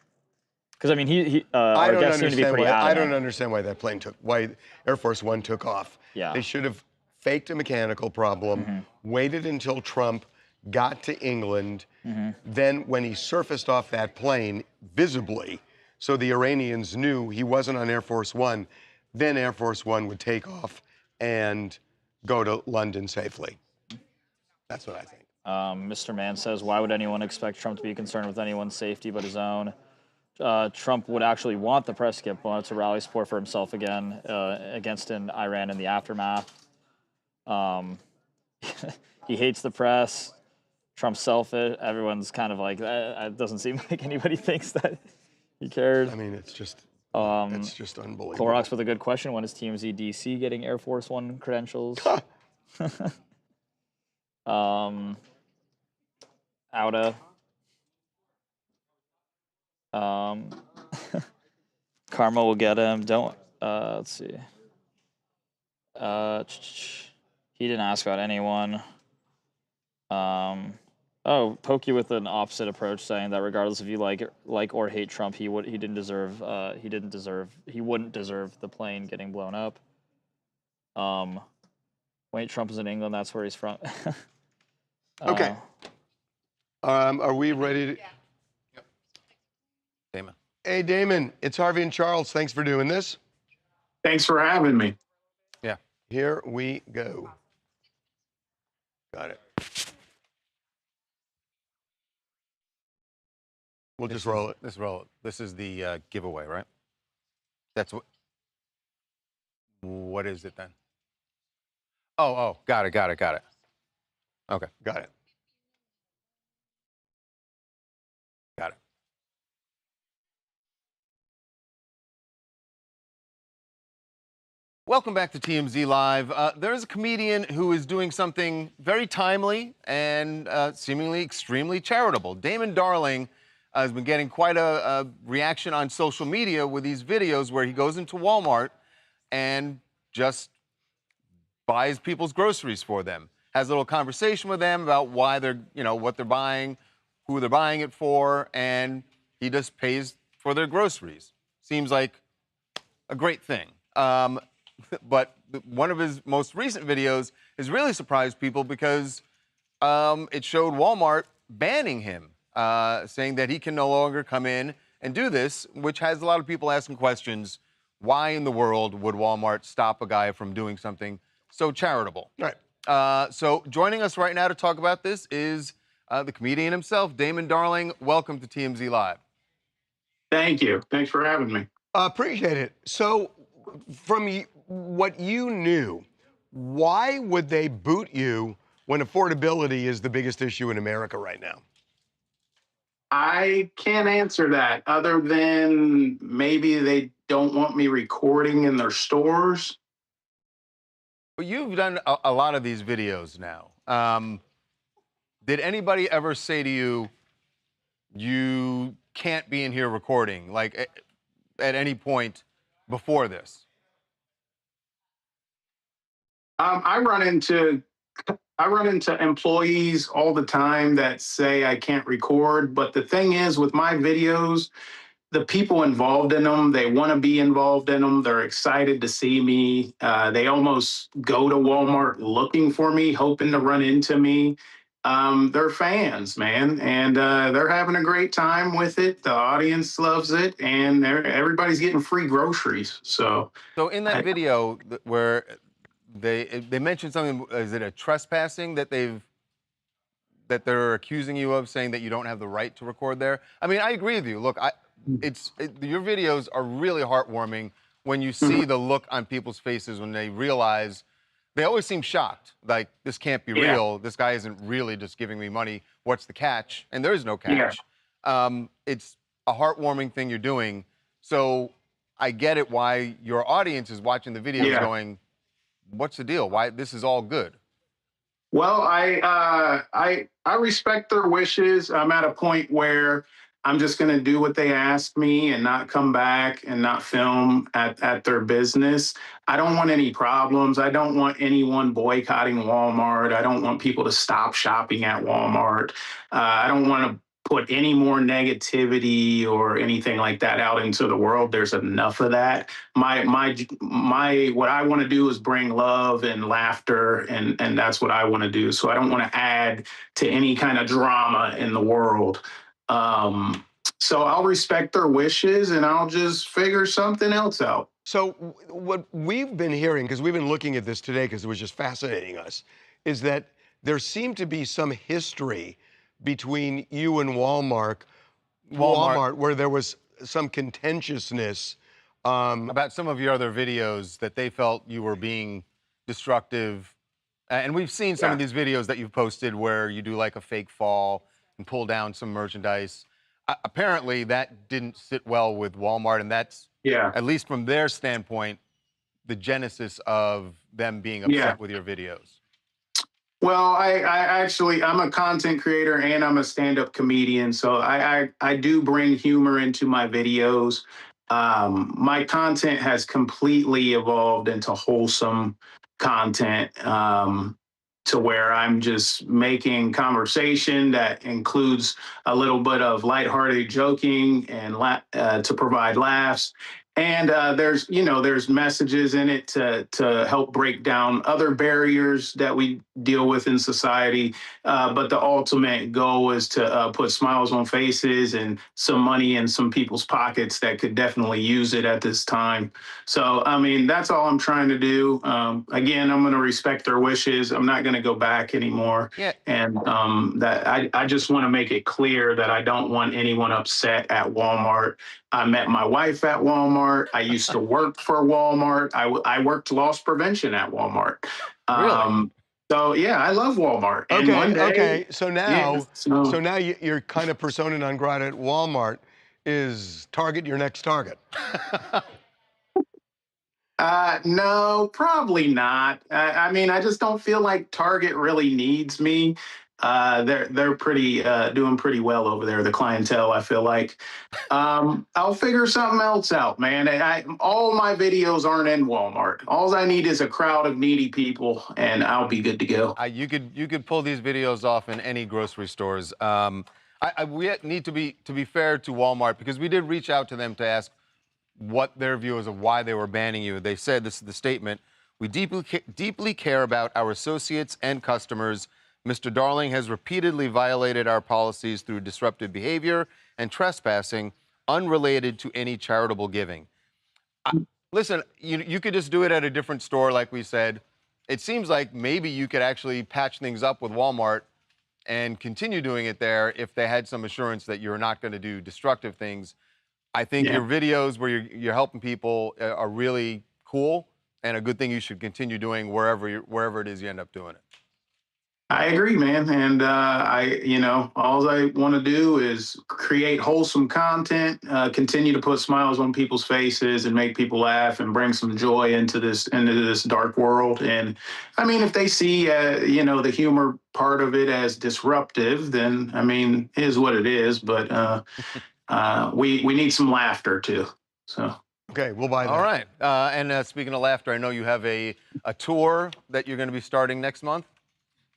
Because I mean, our guests seem to be pretty adamant. I don't understand why Air Force One took off. Yeah. They should have faked a mechanical problem, waited until Trump got to England, then when he surfaced off that plane visibly, so the Iranians knew he wasn't on Air Force One, then Air Force One would take off and go to London safely. That's what I think. Mr. Mann says, why would anyone expect Trump to be concerned with anyone's safety but his own? Trump would actually want the press skip to rally support for himself again against Iran in the aftermath. He hates the press. Trump's selfish. Everyone's kind of like, it doesn't seem like anybody thinks that he cared. I mean, it's just unbelievable. Clorox with a good question. When is TMZ DC getting Air Force One credentials? Outa. Karma will get him. Don't. Let's see. He didn't ask about anyone. Oh, Pokey with an opposite approach, saying that regardless if you like or hate Trump, he wouldn't deserve the plane getting blown up. Wait, Trump is in England. That's where he's from. Okay. Are we ready to? Yep. Damon. Hey, Damon. It's Harvey and Charles. Thanks for doing this. Thanks for having me. Yeah. Here we go. Got it. We'll just roll it. Let's roll it. This is the giveaway, right? That's what. What is it then? Oh, got it. Okay. Got it. Welcome back to TMZ Live. There's a comedian who is doing something very timely and seemingly extremely charitable. Damon Darling has been getting quite a reaction on social media with these videos where he goes into Walmart and just buys people's groceries for them. Has a little conversation with them about why they're, what they're buying, who they're buying it for, and he just pays for their groceries. Seems like a great thing. But one of his most recent videos has really surprised people because it showed Walmart banning him, saying that he can no longer come in and do this, which has a lot of people asking questions. Why in the world would Walmart stop a guy from doing something so charitable? Right. So joining us right now to talk about this is the comedian himself, Damon Darling. Welcome to TMZ Live. Thank you. Thanks for having me. Appreciate it. So, from what you knew, why would they boot you when affordability is the biggest issue in America right now? I can't answer that other than maybe they don't want me recording in their stores. Well, you've done a lot of these videos now. Did anybody ever say to you, you can't be in here recording, like at any point before this? I run into employees all the time that say I can't record, but the thing is with my videos, the people involved in them, they want to be involved in them. They're excited to see me. They almost go to Walmart looking for me, hoping to run into me. They're fans, man, and they're having a great time with it. The audience loves it, and everybody's getting free groceries. So in that video where they mentioned something, is it a trespassing that they're accusing you of, saying that you don't have the right to record there? I mean, I agree with you. Look, your videos are really heartwarming when you see the look on people's faces when they realize. They always seem shocked, like, this can't be real. This guy isn't really just giving me money. What's the catch? And there is no catch. It's a heartwarming thing you're doing. So I get it why your audience is watching the videos going, what's the deal? Why this is all good? Well, I respect their wishes. I'm at a point where I'm just going to do what they ask me and not come back and not film at their business. I don't want any problems. I don't want anyone boycotting Walmart. I don't want people to stop shopping at Walmart. I don't want to put any more negativity or anything like that out into the world. There's enough of that. What I want to do is bring love and laughter, and that's what I want to do. So I don't want to add to any kind of drama in the world. So I'll respect their wishes and I'll just figure something else out. So what we've been hearing, because we've been looking at this today because it was just fascinating us, is that there seemed to be some history between you and Walmart where there was some contentiousness. About some of your other videos that they felt you were being destructive. And we've seen some of these videos that you've posted where you do like a fake fall and pull down some merchandise. Apparently that didn't sit well with Walmart, and that's, at least from their standpoint, the genesis of them being upset with your videos. Well, I'm a content creator and I'm a stand-up comedian, so I do bring humor into my videos. My content has completely evolved into wholesome content, to where I'm just making conversation that includes a little bit of lighthearted joking and to provide laughs. And there's messages in it to help break down other barriers that we deal with in society. But the ultimate goal is to put smiles on faces and some money in some people's pockets that could definitely use it at this time. So, I mean, that's all I'm trying to do. Again, I'm going to respect their wishes. I'm not going to go back anymore. And that I just want to make it clear that I don't want anyone upset at Walmart. I met my wife at Walmart. I used to work for Walmart. I worked loss prevention at Walmart. Really? So yeah, I love Walmart. And one day, okay. So now, so now you're kind of persona non grata at Walmart. Is Target your next target? No, probably not. I mean, I just don't feel like Target really needs me. They're pretty doing pretty well over there. The clientele, I feel like. I'll figure something else out, man. All my videos aren't in Walmart. All I need is a crowd of needy people, and I'll be good to go. You could pull these videos off in any grocery stores. We need to be fair to Walmart, because we did reach out to them to ask what their view is of why they were banning you. They said, this is the statement: "We deeply care about our associates and customers. Mr. Darling has repeatedly violated our policies through disruptive behavior and trespassing unrelated to any charitable giving." Listen, you could just do it at a different store, like we said. It seems like maybe you could actually patch things up with Walmart and continue doing it there if they had some assurance that you're not going to do destructive things. I think your videos where you're helping people are really cool, and a good thing you should continue doing wherever it is you end up doing it. I agree, man. And all I want to do is create wholesome content, continue to put smiles on people's faces and make people laugh and bring some joy into this dark world. And I mean, if they see, the humor part of it as disruptive, then I mean, it is what it is. But we need some laughter too. So. Okay, we'll buy that. All right. And speaking of laughter, I know you have a tour that you're going to be starting next month.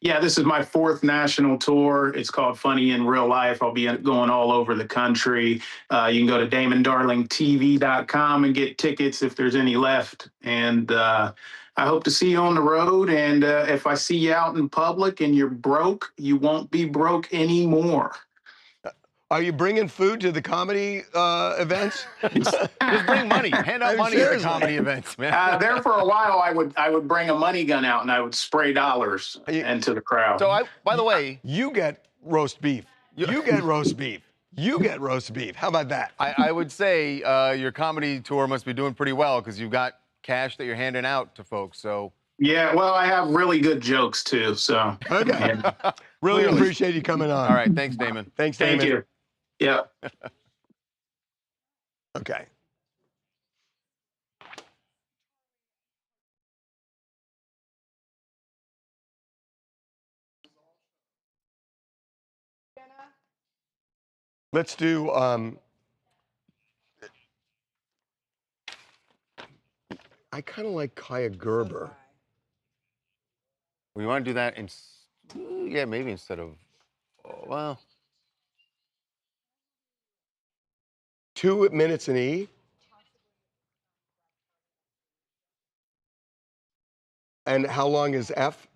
Yeah, this is my 4th national tour. It's called Funny in Real Life. I'll be going all over the country. You can go to DamonDarlingTV.com and get tickets if there's any left. And I hope to see you on the road. And if I see you out in public and you're broke, you won't be broke anymore. Are you bringing food to the comedy events? Just bring money. Hand out money at the comedy events, man. There for a while, I would bring a money gun out and I would spray dollars into the crowd. So by the way, you get roast beef. You get roast beef. You get roast beef. How about that? I would say your comedy tour must be doing pretty well, because you've got cash that you're handing out to folks. So. Yeah, well, I have really good jokes too. So. Okay. Really appreciate you coming on. All right. Thanks, Damon. Thanks, Damon. Thank you. Yeah. Okay. Let's do I kind of like Kaya Gerber. We want to do that maybe instead of, well. 2 minutes in E. And how long is F?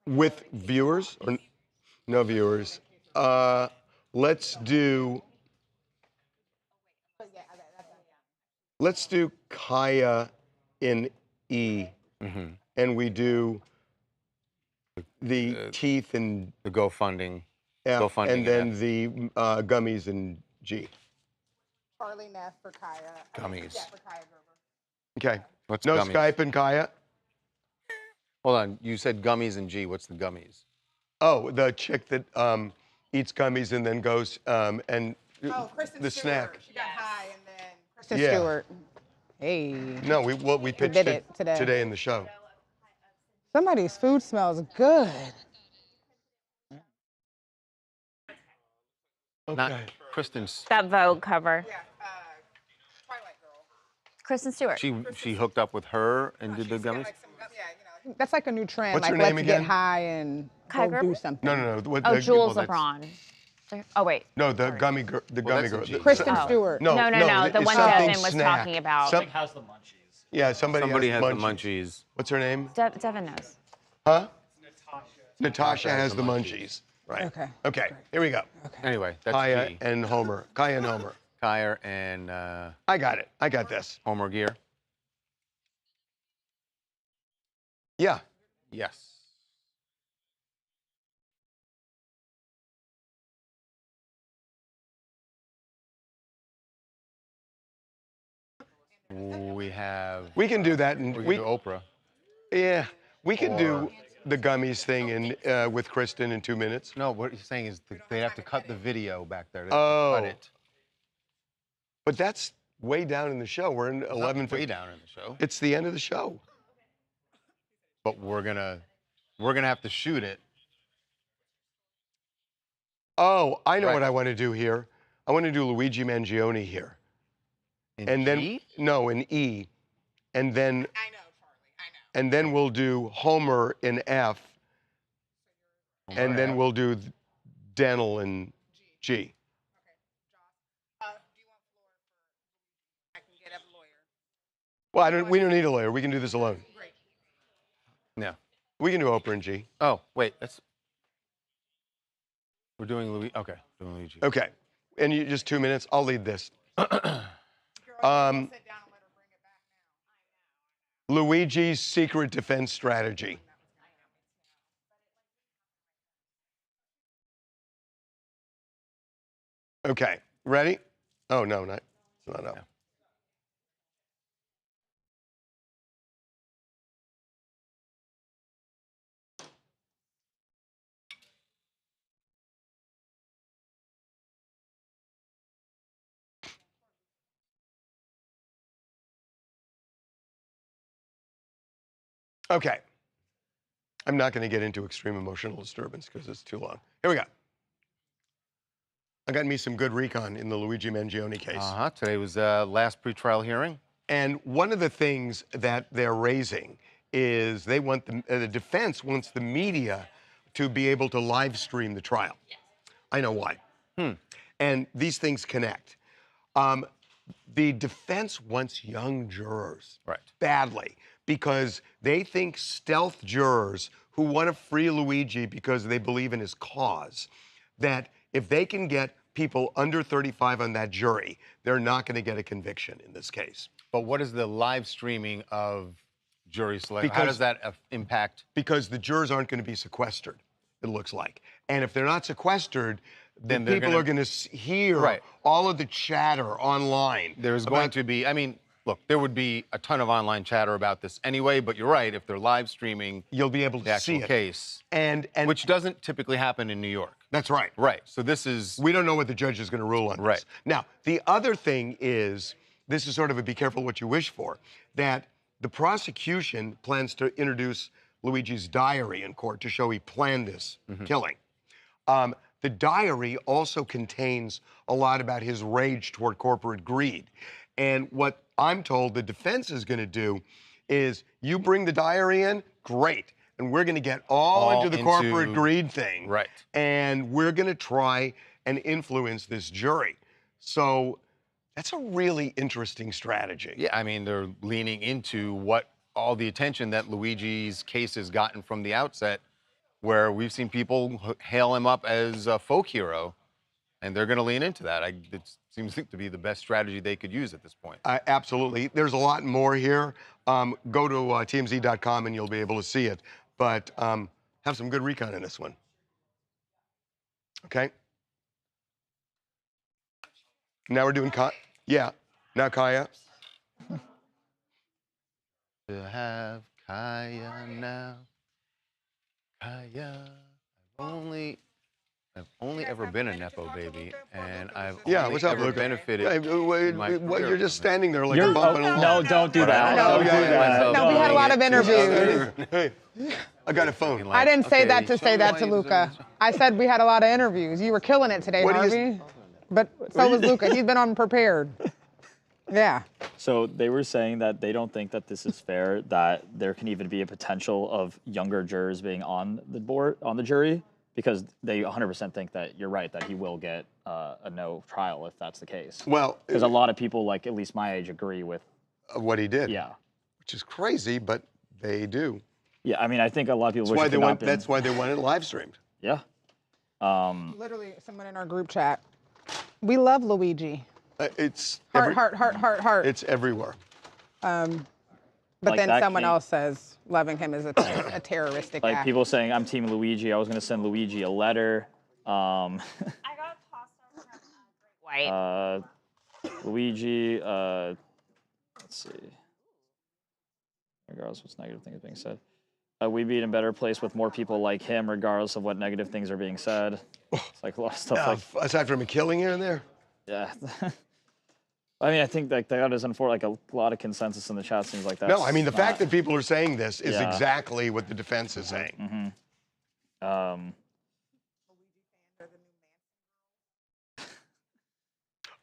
With viewers or no viewers? Let's do Kaya in E. Mm-hmm. And we do the teeth in the GoFunding. F, and then the gummies in G. Charlie Neff for Kaya. Gummies. Yeah, for Kaya Gerber. Okay. What's no gummies? Skype and Kaya? Hold on. You said gummies and G. What's the gummies? Oh, the chick that eats gummies and then goes and Kristen the Stewart. snack. She got high and then Kristen Stewart. Hey. No, we pitched did it today in the show. Somebody's food smells good. Okay. Not Kristen's. That Vogue cover. Yeah, Twilight Girl. Kristen Stewart. She hooked up with her and did the gummies? That's like a new trend. What's like, her let's name again? get high and Kaya go do Gerber? something. No. Oh, Jules LeBron. Oh, wait. No, the gummy girl. The gummy girl. Kristen Stewart. No. The it's one something Devin was snack. talking about. Something has the munchies. Yeah, somebody has the munchies. munchies. What's her name? Devin knows. Huh? Natasha has the munchies. Right. Okay. Okay. Here we go. Okay. Anyway, that's Kaya G. and Homer. Kaya and Homer. Kaya and I got it. I got this. Homer Gear. Yeah. Yes. We can do that, and we can do Oprah. Yeah, we can do the gummies thing with Kristen in 2 minutes. No, what he's saying is they have to cut the video back there. They Oh. cut it. But that's way down in the show. We're in It's 11. not way down in the show. It's the end of the show. But we're gonna have to shoot it. Oh, I know Right. what I want to do here. I want to do Luigi Mangione here. In then no, in E. And then I know, Charlie. I know. and then we'll do Homer in F. And then we'll do dental in G. Well, we don't need a lawyer. We can do this alone. Yeah. We can do Oprah and G. Oh, wait. We're doing Luigi. Okay. Doing Luigi. Okay. And you just 2 minutes. I'll lead this. Luigi's secret defense strategy. Okay. Ready? Oh, no, it's not up. Okay. I'm not going to get into extreme emotional disturbance because it's too long. Here we go. I got me some good recon in the Luigi Mangione case. Today was last pretrial hearing. And one of the things that they're raising is they want the defense wants the media to be able to live stream the trial. I know why. And these things connect. The defense wants young jurors badly because they think stealth jurors who want to free Luigi because they believe in his cause, that if they can get people under 35 on that jury, they're not going to get a conviction in this case. But what is the live streaming of jury selection? How does that impact? Because the jurors aren't going to be sequestered, it looks like. And if they're not sequestered, then people are going to hear all of the chatter online. There's going to be, I mean, look, there would be a ton of online chatter about this anyway, but you're right, if they're live streaming, you'll be able to see the it. Case. And which doesn't typically happen in New York. That's right. Right. So this is... We don't know what the judge is going to rule on this. Now, the other thing is, this is sort of a be careful what you wish for, that the prosecution plans to introduce Luigi's diary in court to show he planned this killing. The diary also contains a lot about his rage toward corporate greed. And what I'm told the defense is going to do is, you bring the diary in, great. And we're going to get all into the corporate greed thing. Right. And we're going to try and influence this jury. So that's a really interesting strategy. Yeah, I mean, they're leaning into all the attention that Luigi's case has gotten from the outset, where we've seen people hail him up as a folk hero, and they're going to lean into that. It seems to be the best strategy they could use at this point. Absolutely. There's a lot more here. Go to TMZ.com and you'll be able to see it. But have some good recon in this one. Okay? Now we're doing now Kaya. To have Kaya now. Kaya, I've only ever been a Nepo baby, and I've only ever benefited. You're just standing there like a bump in a No, don't do that. No, we had a lot of interviews. Hey, I got a phone. I didn't say that to say that to Luca. I said we had a lot of interviews. You were killing it today, Harvey. But so was Luca. He's been unprepared. Yeah. So they were saying that they don't think that this is fair, that there can even be a potential of younger jurors being on the jury, because they 100% think that you're right, that he will get a no trial if that's the case. Well, because a lot of people, like at least my age, agree with what he did. Yeah. Which is crazy, but they do. Yeah, I mean, I think a lot of people that's why they want it live streamed. Yeah. Literally, someone in our group chat. We love Luigi. It's heart. It's everywhere. But then someone else says loving him is a terroristic act. Like people saying, I'm Team Luigi. I was going to send Luigi a letter. I got tossed over at White. Luigi, let's see. Regardless of what's negative things being said. We'd be in a better place with more people like him, regardless of what negative things are being said. It's like a lot of stuff aside from a killing here and there? Yeah. I mean, I think that doesn't for like a lot of consensus in the chat seems like that. No, I mean, the fact that people are saying this is exactly what the defense is saying.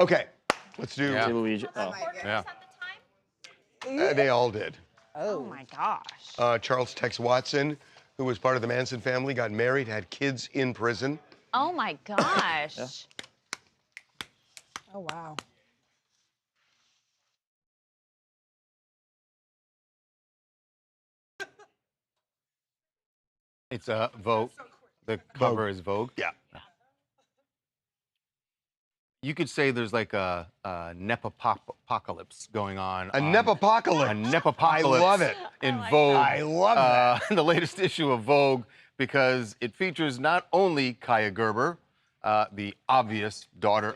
Okay, let's do Luigi. Oh. Yeah. They all did. Oh my gosh. Charles Tex Watson, who was part of the Manson family, got married, had kids in prison. Oh my gosh. Oh, wow. It's a Vogue. The cover is Vogue. Yeah. You could say there's like a nepopocalypse going on. A nepopocalypse. A nepopocalypse. I love it. In Vogue. I love that. The latest issue of Vogue, because it features not only Kaya Gerber, the obvious daughter.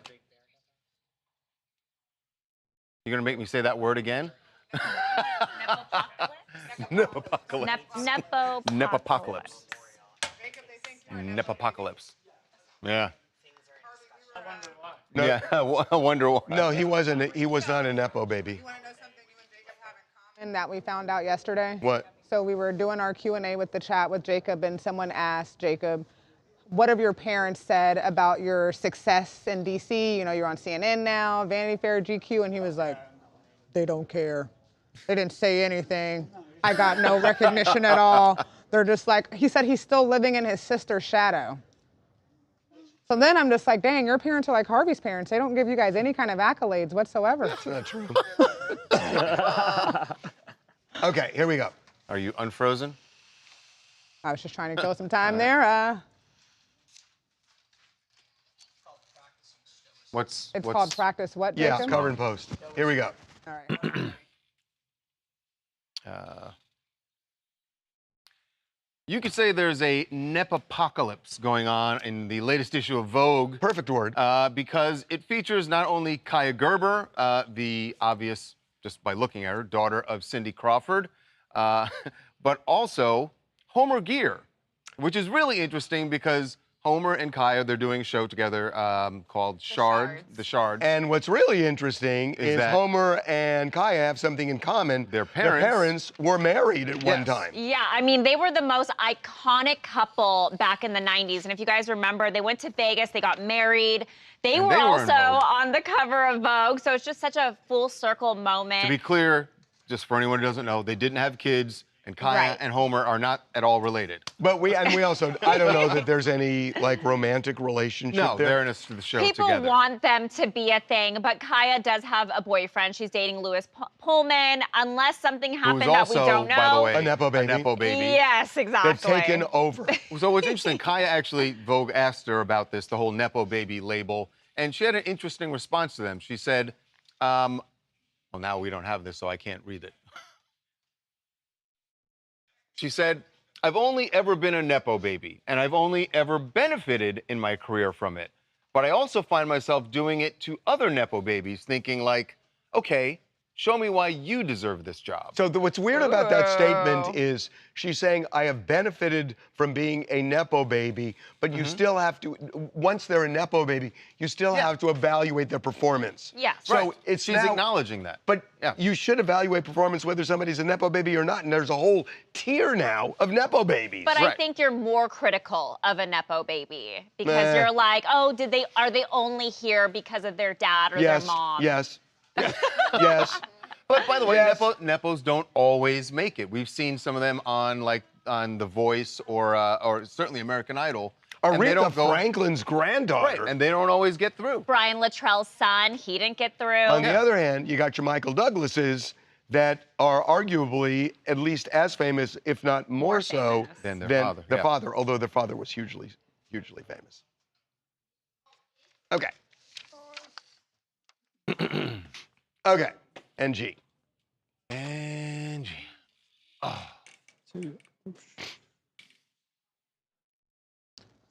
You're gonna make me say that word again? Nepopocalypse. Nepopocalypse. Nepopocalypse. Yeah. No, yeah, I wonder why. No, he wasn't. He was not a nepo baby. And that we found out yesterday. What? So we were doing our Q&A with the chat with Jacob, and someone asked Jacob, what have your parents said about your success in DC? You know, you're on CNN now, Vanity Fair, GQ, and he was like, they don't care. They didn't say anything. I got no recognition at all. They're just like, he said he's still living in his sister's shadow. So then I'm just like, dang, your parents are like Harvey's parents. They don't give you guys any kind of accolades whatsoever. That's not true. Okay, here we go. Are you unfrozen? I was just trying to kill some time there. What's called practice what, Jacob? Yeah, cover and post. Here we go. All right. You could say there's a nepopocalypse going on in the latest issue of Vogue. Perfect word. Because it features not only Kaya Gerber, the obvious, just by looking at her, daughter of Cindy Crawford, but also Homer Gear, which is really interesting because Homer and Kaya, they're doing a show together called The Shards. And what's really interesting is that Homer and Kaya have something in common. Their parents were married at one time. Yeah, I mean, they were the most iconic couple back in the 90s. And if you guys remember, they went to Vegas, they got married. They were also on the cover of Vogue. So it's just such a full circle moment. To be clear, just for anyone who doesn't know, they didn't have kids. And Kaya and Homer are not at all related. But we also, I don't know that there's any like romantic relationship No, there. they're in the show People together. want them to be a thing, but Kaya does have a boyfriend. She's dating Louis Pullman, unless something happened that we don't know. By the way, a nepo baby. A nepo baby. Yes, exactly. They've taken over. So what's interesting, Kaya actually, Vogue asked her about this, the whole nepo baby label, and she had an interesting response to them. She said, well, now we don't have this, so I can't read it. She said, I've only ever been a nepo baby, and I've only ever benefited in my career from it. But I also find myself doing it to other nepo babies, thinking like, okay, show me why you deserve this job. So what's weird about that statement is she's saying, I have benefited from being a nepo baby, but you still have to, once they're a nepo baby, you still have to evaluate their performance. Yeah. So it's She's acknowledging that. But you should evaluate performance whether somebody's a nepo baby or not, and there's a whole tier now of nepo babies. But I think you're more critical of a nepo baby because you're like, oh, are they only here because of their dad or their mom? Yes. Yes. But by the way, nepos don't always make it. We've seen some of them on The Voice or certainly American Idol. Aretha Franklin's granddaughter. Right, and they don't always get through. Brian Luttrell's son, he didn't get through. On the other hand, you got your Michael Douglases that are arguably at least as famous, if not more so, than their father. The father, although their father was hugely famous. Okay. Okay. NG. NG. Oh.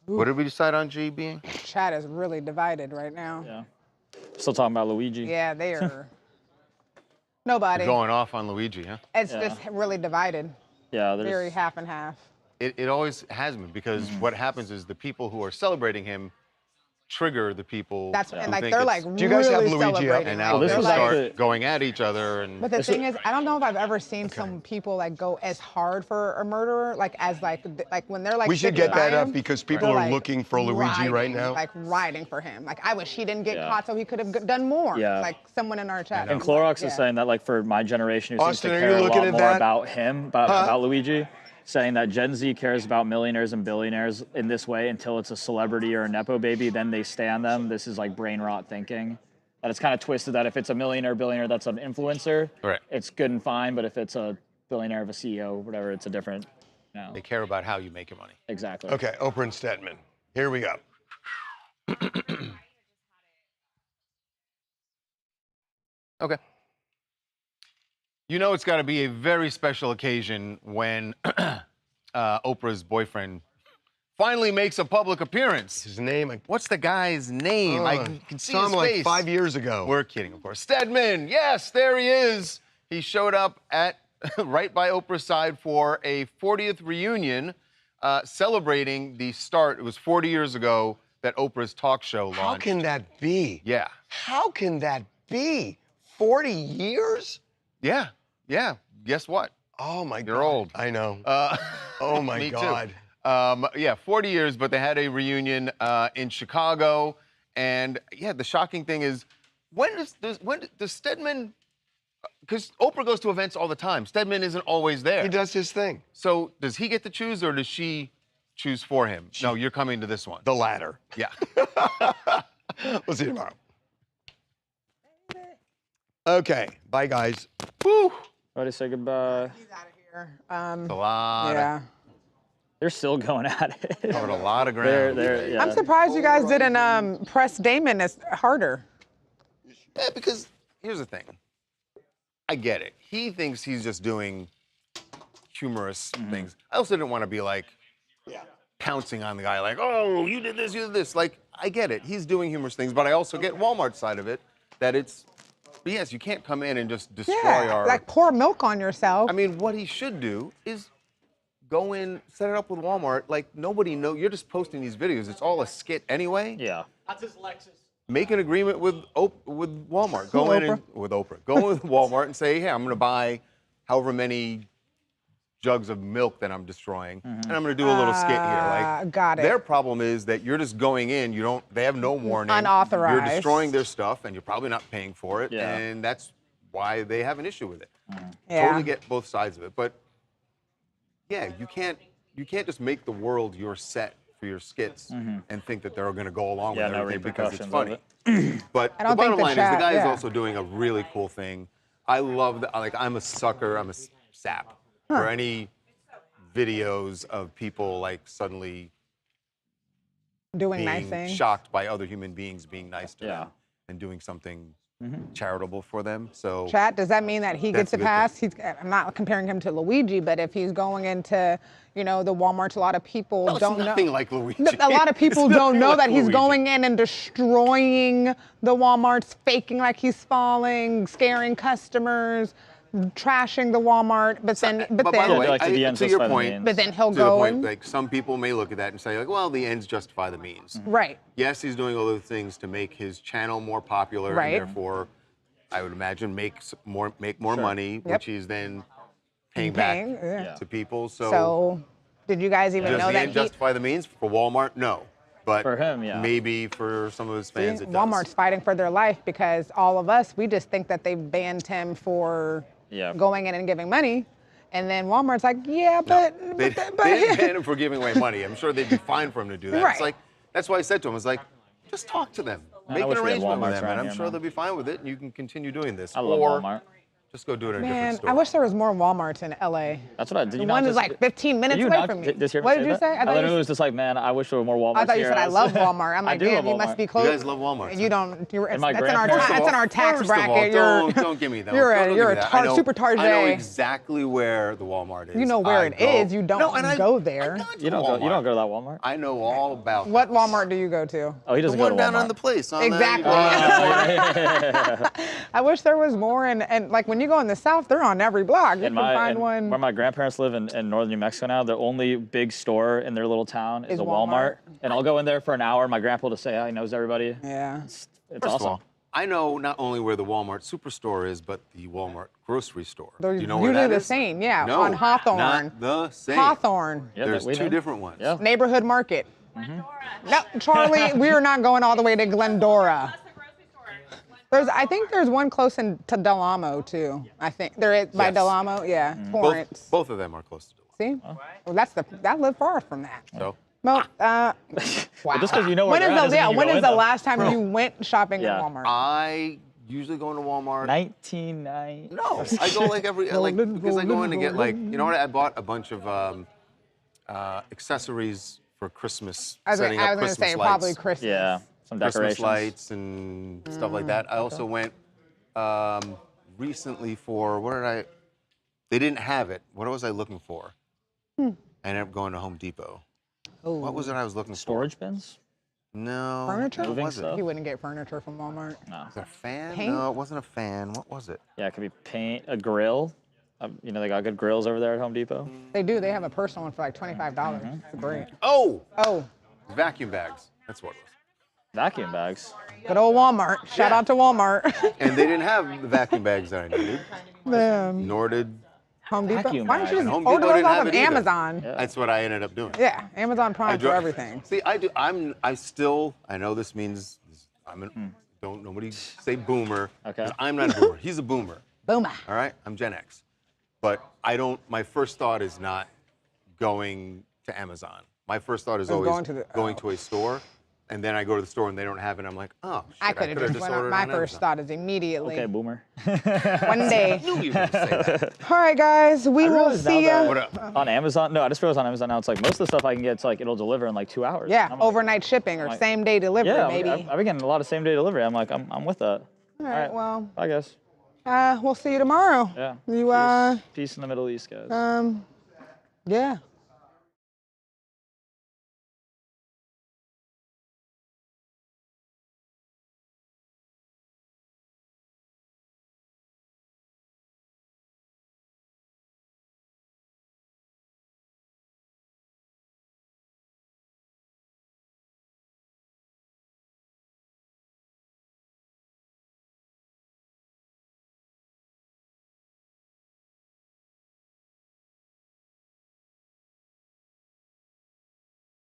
What did we decide on G being? Chat is really divided right now. Yeah. Still talking about Luigi. Yeah, they are. Nobody. You're going off on Luigi, huh? It's just really divided. Yeah, very half and half. It always has been because what happens is the people who are celebrating him trigger the people. And like they're like do you guys have really Luigi up? And now they start going at each other. And but the thing is, I don't know if I've ever seen some people like go as hard for a murderer, like as like when they're like. We should get that up because people are looking for Luigi right now. Like riding for him. Like I wish he didn't get caught, so he could have done more. Yeah. Like someone in our chat. And Clorox is saying that like for my generation who seems to Austin, care a lot more that? about him, about Luigi. Saying that Gen Z cares about millionaires and billionaires in this way until it's a celebrity or a nepo baby, then they stand them. This is like brain rot thinking. That it's kind of twisted that if it's a millionaire, billionaire that's an influencer, Right. it's good and fine. But if it's a billionaire of a CEO, whatever, it's a different. They care about how you make your money. Exactly. Okay, Oprah and Stedman. Here we go. Okay. You know it's got to be a very special occasion when Oprah's boyfriend finally makes a public appearance. His name? What's the guy's name? I can see his Some like face. 5 years ago. We're kidding, of course. Stedman, yes, there he is. He showed up at right by Oprah's side for a 40th reunion, celebrating the start. It was 40 years ago that Oprah's talk show launched. How can that be? Yeah. How can that be? 40 years? Yeah. Yeah. Guess what? Oh my God. You're old. I know. Oh my Me God. Too. Yeah, 40 years, but they had a reunion in Chicago, and yeah, the shocking thing is, when does Stedman? Because Oprah goes to events all the time. Stedman isn't always there. He does his thing. So does he get to choose, or does she choose for him? No, you're coming to this one. The latter. Yeah. We'll see you tomorrow. Okay. Bye, guys. Woo. Ready to say goodbye. He's out of here. It's a lot. Yeah. They're still going at it. Covered a lot of ground. Yeah. I'm surprised you guys didn't press Damon as harder. Yeah, because here's the thing. I get it. He thinks he's just doing humorous things. I also didn't want to be like pouncing on the guy like, oh, you did this, you did this. Like, I get it. He's doing humorous things, but I also get Walmart's side of it, that it's, but yes, you can't come in and just destroy our... like pour milk on yourself. I mean, what he should do is go in, set it up with Walmart. Like, nobody knows. You're just posting these videos. It's all a skit anyway. Yeah. That's his Lexus. Make an agreement with Walmart. Go in and, with Oprah. Go with Walmart and say, hey, I'm going to buy however many jugs of milk that I'm destroying, and I'm going to do a little skit here. Like, got it. Their problem is that you're just going in. You don't. They have no warning. Unauthorized. You're destroying their stuff, and you're probably not paying for it, Yeah. and that's why they have an issue with it. Yeah. Totally get both sides of it, but yeah, you can't just make the world your set for your skits and think that they're going to go along with no everything because it's repercussions funny. But I the don't think bottom the line is chat- the guy is yeah. also doing a really cool thing. I love that. Like, I'm a sucker. I'm a sap for any videos of people like suddenly Doing nice being things. shocked by other human beings being nice to Yeah. them and doing something charitable for them. So Chat, does that mean that he That's gets a a good pass? I'm not comparing him to Luigi, but if he's going into, the Walmarts, a lot of people no, it's don't know. nothing like Luigi. A lot of people It's don't nothing know like that he's Luigi. going in and destroying the Walmarts, faking like he's falling, scaring customers, trashing the Walmart. But then, But by the way, like the ends to your justify the point, means. but then he'll to the go point, and like some people may look at that and say, like, well, the ends justify the means. right. Yes, he's doing all those things to make his channel more popular, Right. and therefore, I would imagine make more money, Yep. which he's then paying Paying, back yeah. to people. So, did you guys even does know the that end justify the means for Walmart? No, but For him, yeah. maybe for some of his fans, it does. Walmart's fighting for their life because all of us, we just think that they banned him for Yeah. going in and giving money. And then Walmart's like, yeah, but They didn't ban him for giving away money. I'm sure they'd be fine for him to do that. Right. It's like, that's why I said to him, I was like, just talk to them. I Make an wish we had arrangement with Walmarts them, around and I'm here, sure man. they'll be fine with it, and you can continue doing this. I love or Walmart. just go do it at a Man, different store. I wish there was more Walmarts in LA. That's what I did. The one is like 15 minutes away from me. What What did you say? I literally was just like, man, I wish there were more Walmarts I thought you here. said I love Walmart. I'm I like, do damn, love you must Walmart. be close. You guys love Walmart. You don't. You're, And my that's in our grandparents- tax. That's in our tax First of all, bracket. don't give me that. You're Don't a give you're me a that. I know- super target. I know exactly where the Walmart is. You know where I it go- is. You don't No, and I- go there. You don't go. You don't go to that Walmart. I know all about What Walmart do you go to? Oh, he the doesn't go one to down Walmart. on the place. On Exactly. I wish there was more, and like when you go in the South, they're on every block. You can find one. Where my grandparents live in northern New Mexico now, the only big store in their little town is Is a Walmart. Walmart. And I'll go in there for an hour. My grandpa will just say, oh, he knows everybody. Yeah. It's First awesome. of all, I know not only where the Walmart superstore is, but the Walmart grocery store. They're Do you know where usually that the is? same. Yeah, No, on Hawthorne. not the same. Hawthorne. Yeah, There's we two know. different ones. Yeah. Neighborhood market. No, Charlie, we are not going all the way to Glendora. I think there's one close to Del Amo too. I think there is by Yes. Del Amo. Yeah, Torrance. Both of them are close to Duluth. See, well, that live far from that. So Well, Wow. Just because you know where when they're is at the doesn't mean you when go is in the them. last time you went shopping Yeah. at Walmart? I usually go into Walmart. 1990. No, I go like because I go in to get like, you know what? I bought a bunch of accessories for Christmas, setting up I was gonna Christmas say lights. probably Christmas. Yeah, some decorations. Christmas lights and stuff like that. I also went recently for they didn't have it. What was I looking for? I ended up going to Home Depot. Ooh. What was it I was looking Storage bins? No. Furniture? What was it? He wouldn't get furniture from Walmart. No. Was it a fan? Paint? No, it wasn't a fan. What was it? Yeah, it could be paint, a grill. You know, they got good grills over there at Home Depot. They do. They have a personal one for like $25. It's great. Oh! Oh. Vacuum bags. That's what it was. Vacuum bags. Good old Walmart. Shout out to Walmart. And they didn't have the vacuum bags that I needed. Man. Nor did Home Depot? Vacuum Why don't you bags. just Home order Depot those didn't off have of it either. Amazon? Yeah. That's what I ended up doing. Yeah, Amazon Prime for drove- everything. See, I still, I know this means don't nobody say boomer. Okay. 'Cause I'm not a boomer. He's a boomer. Boomer. All right? I'm Gen X. But my first thought is not going to Amazon. My first thought is It's always going to to a store. And then I go to the store and they don't have it. I'm like, oh, shit, I could have just went on. ordered My on first Amazon. thought is immediately. Okay, boomer. One day. I knew you were going to say that. All right, guys. We I will realize now see that you. What up? on Amazon. No, I just realized on Amazon now it's like most of the stuff I can get, it's like it'll deliver in like 2 hours. Yeah, I'm like, overnight shipping or like- same day delivery, Yeah, maybe. I've been getting a lot of same day delivery. I'm like, I'm with that. All right, well, I guess. we'll see you tomorrow. Yeah. You Peace in the Middle East, guys. yeah.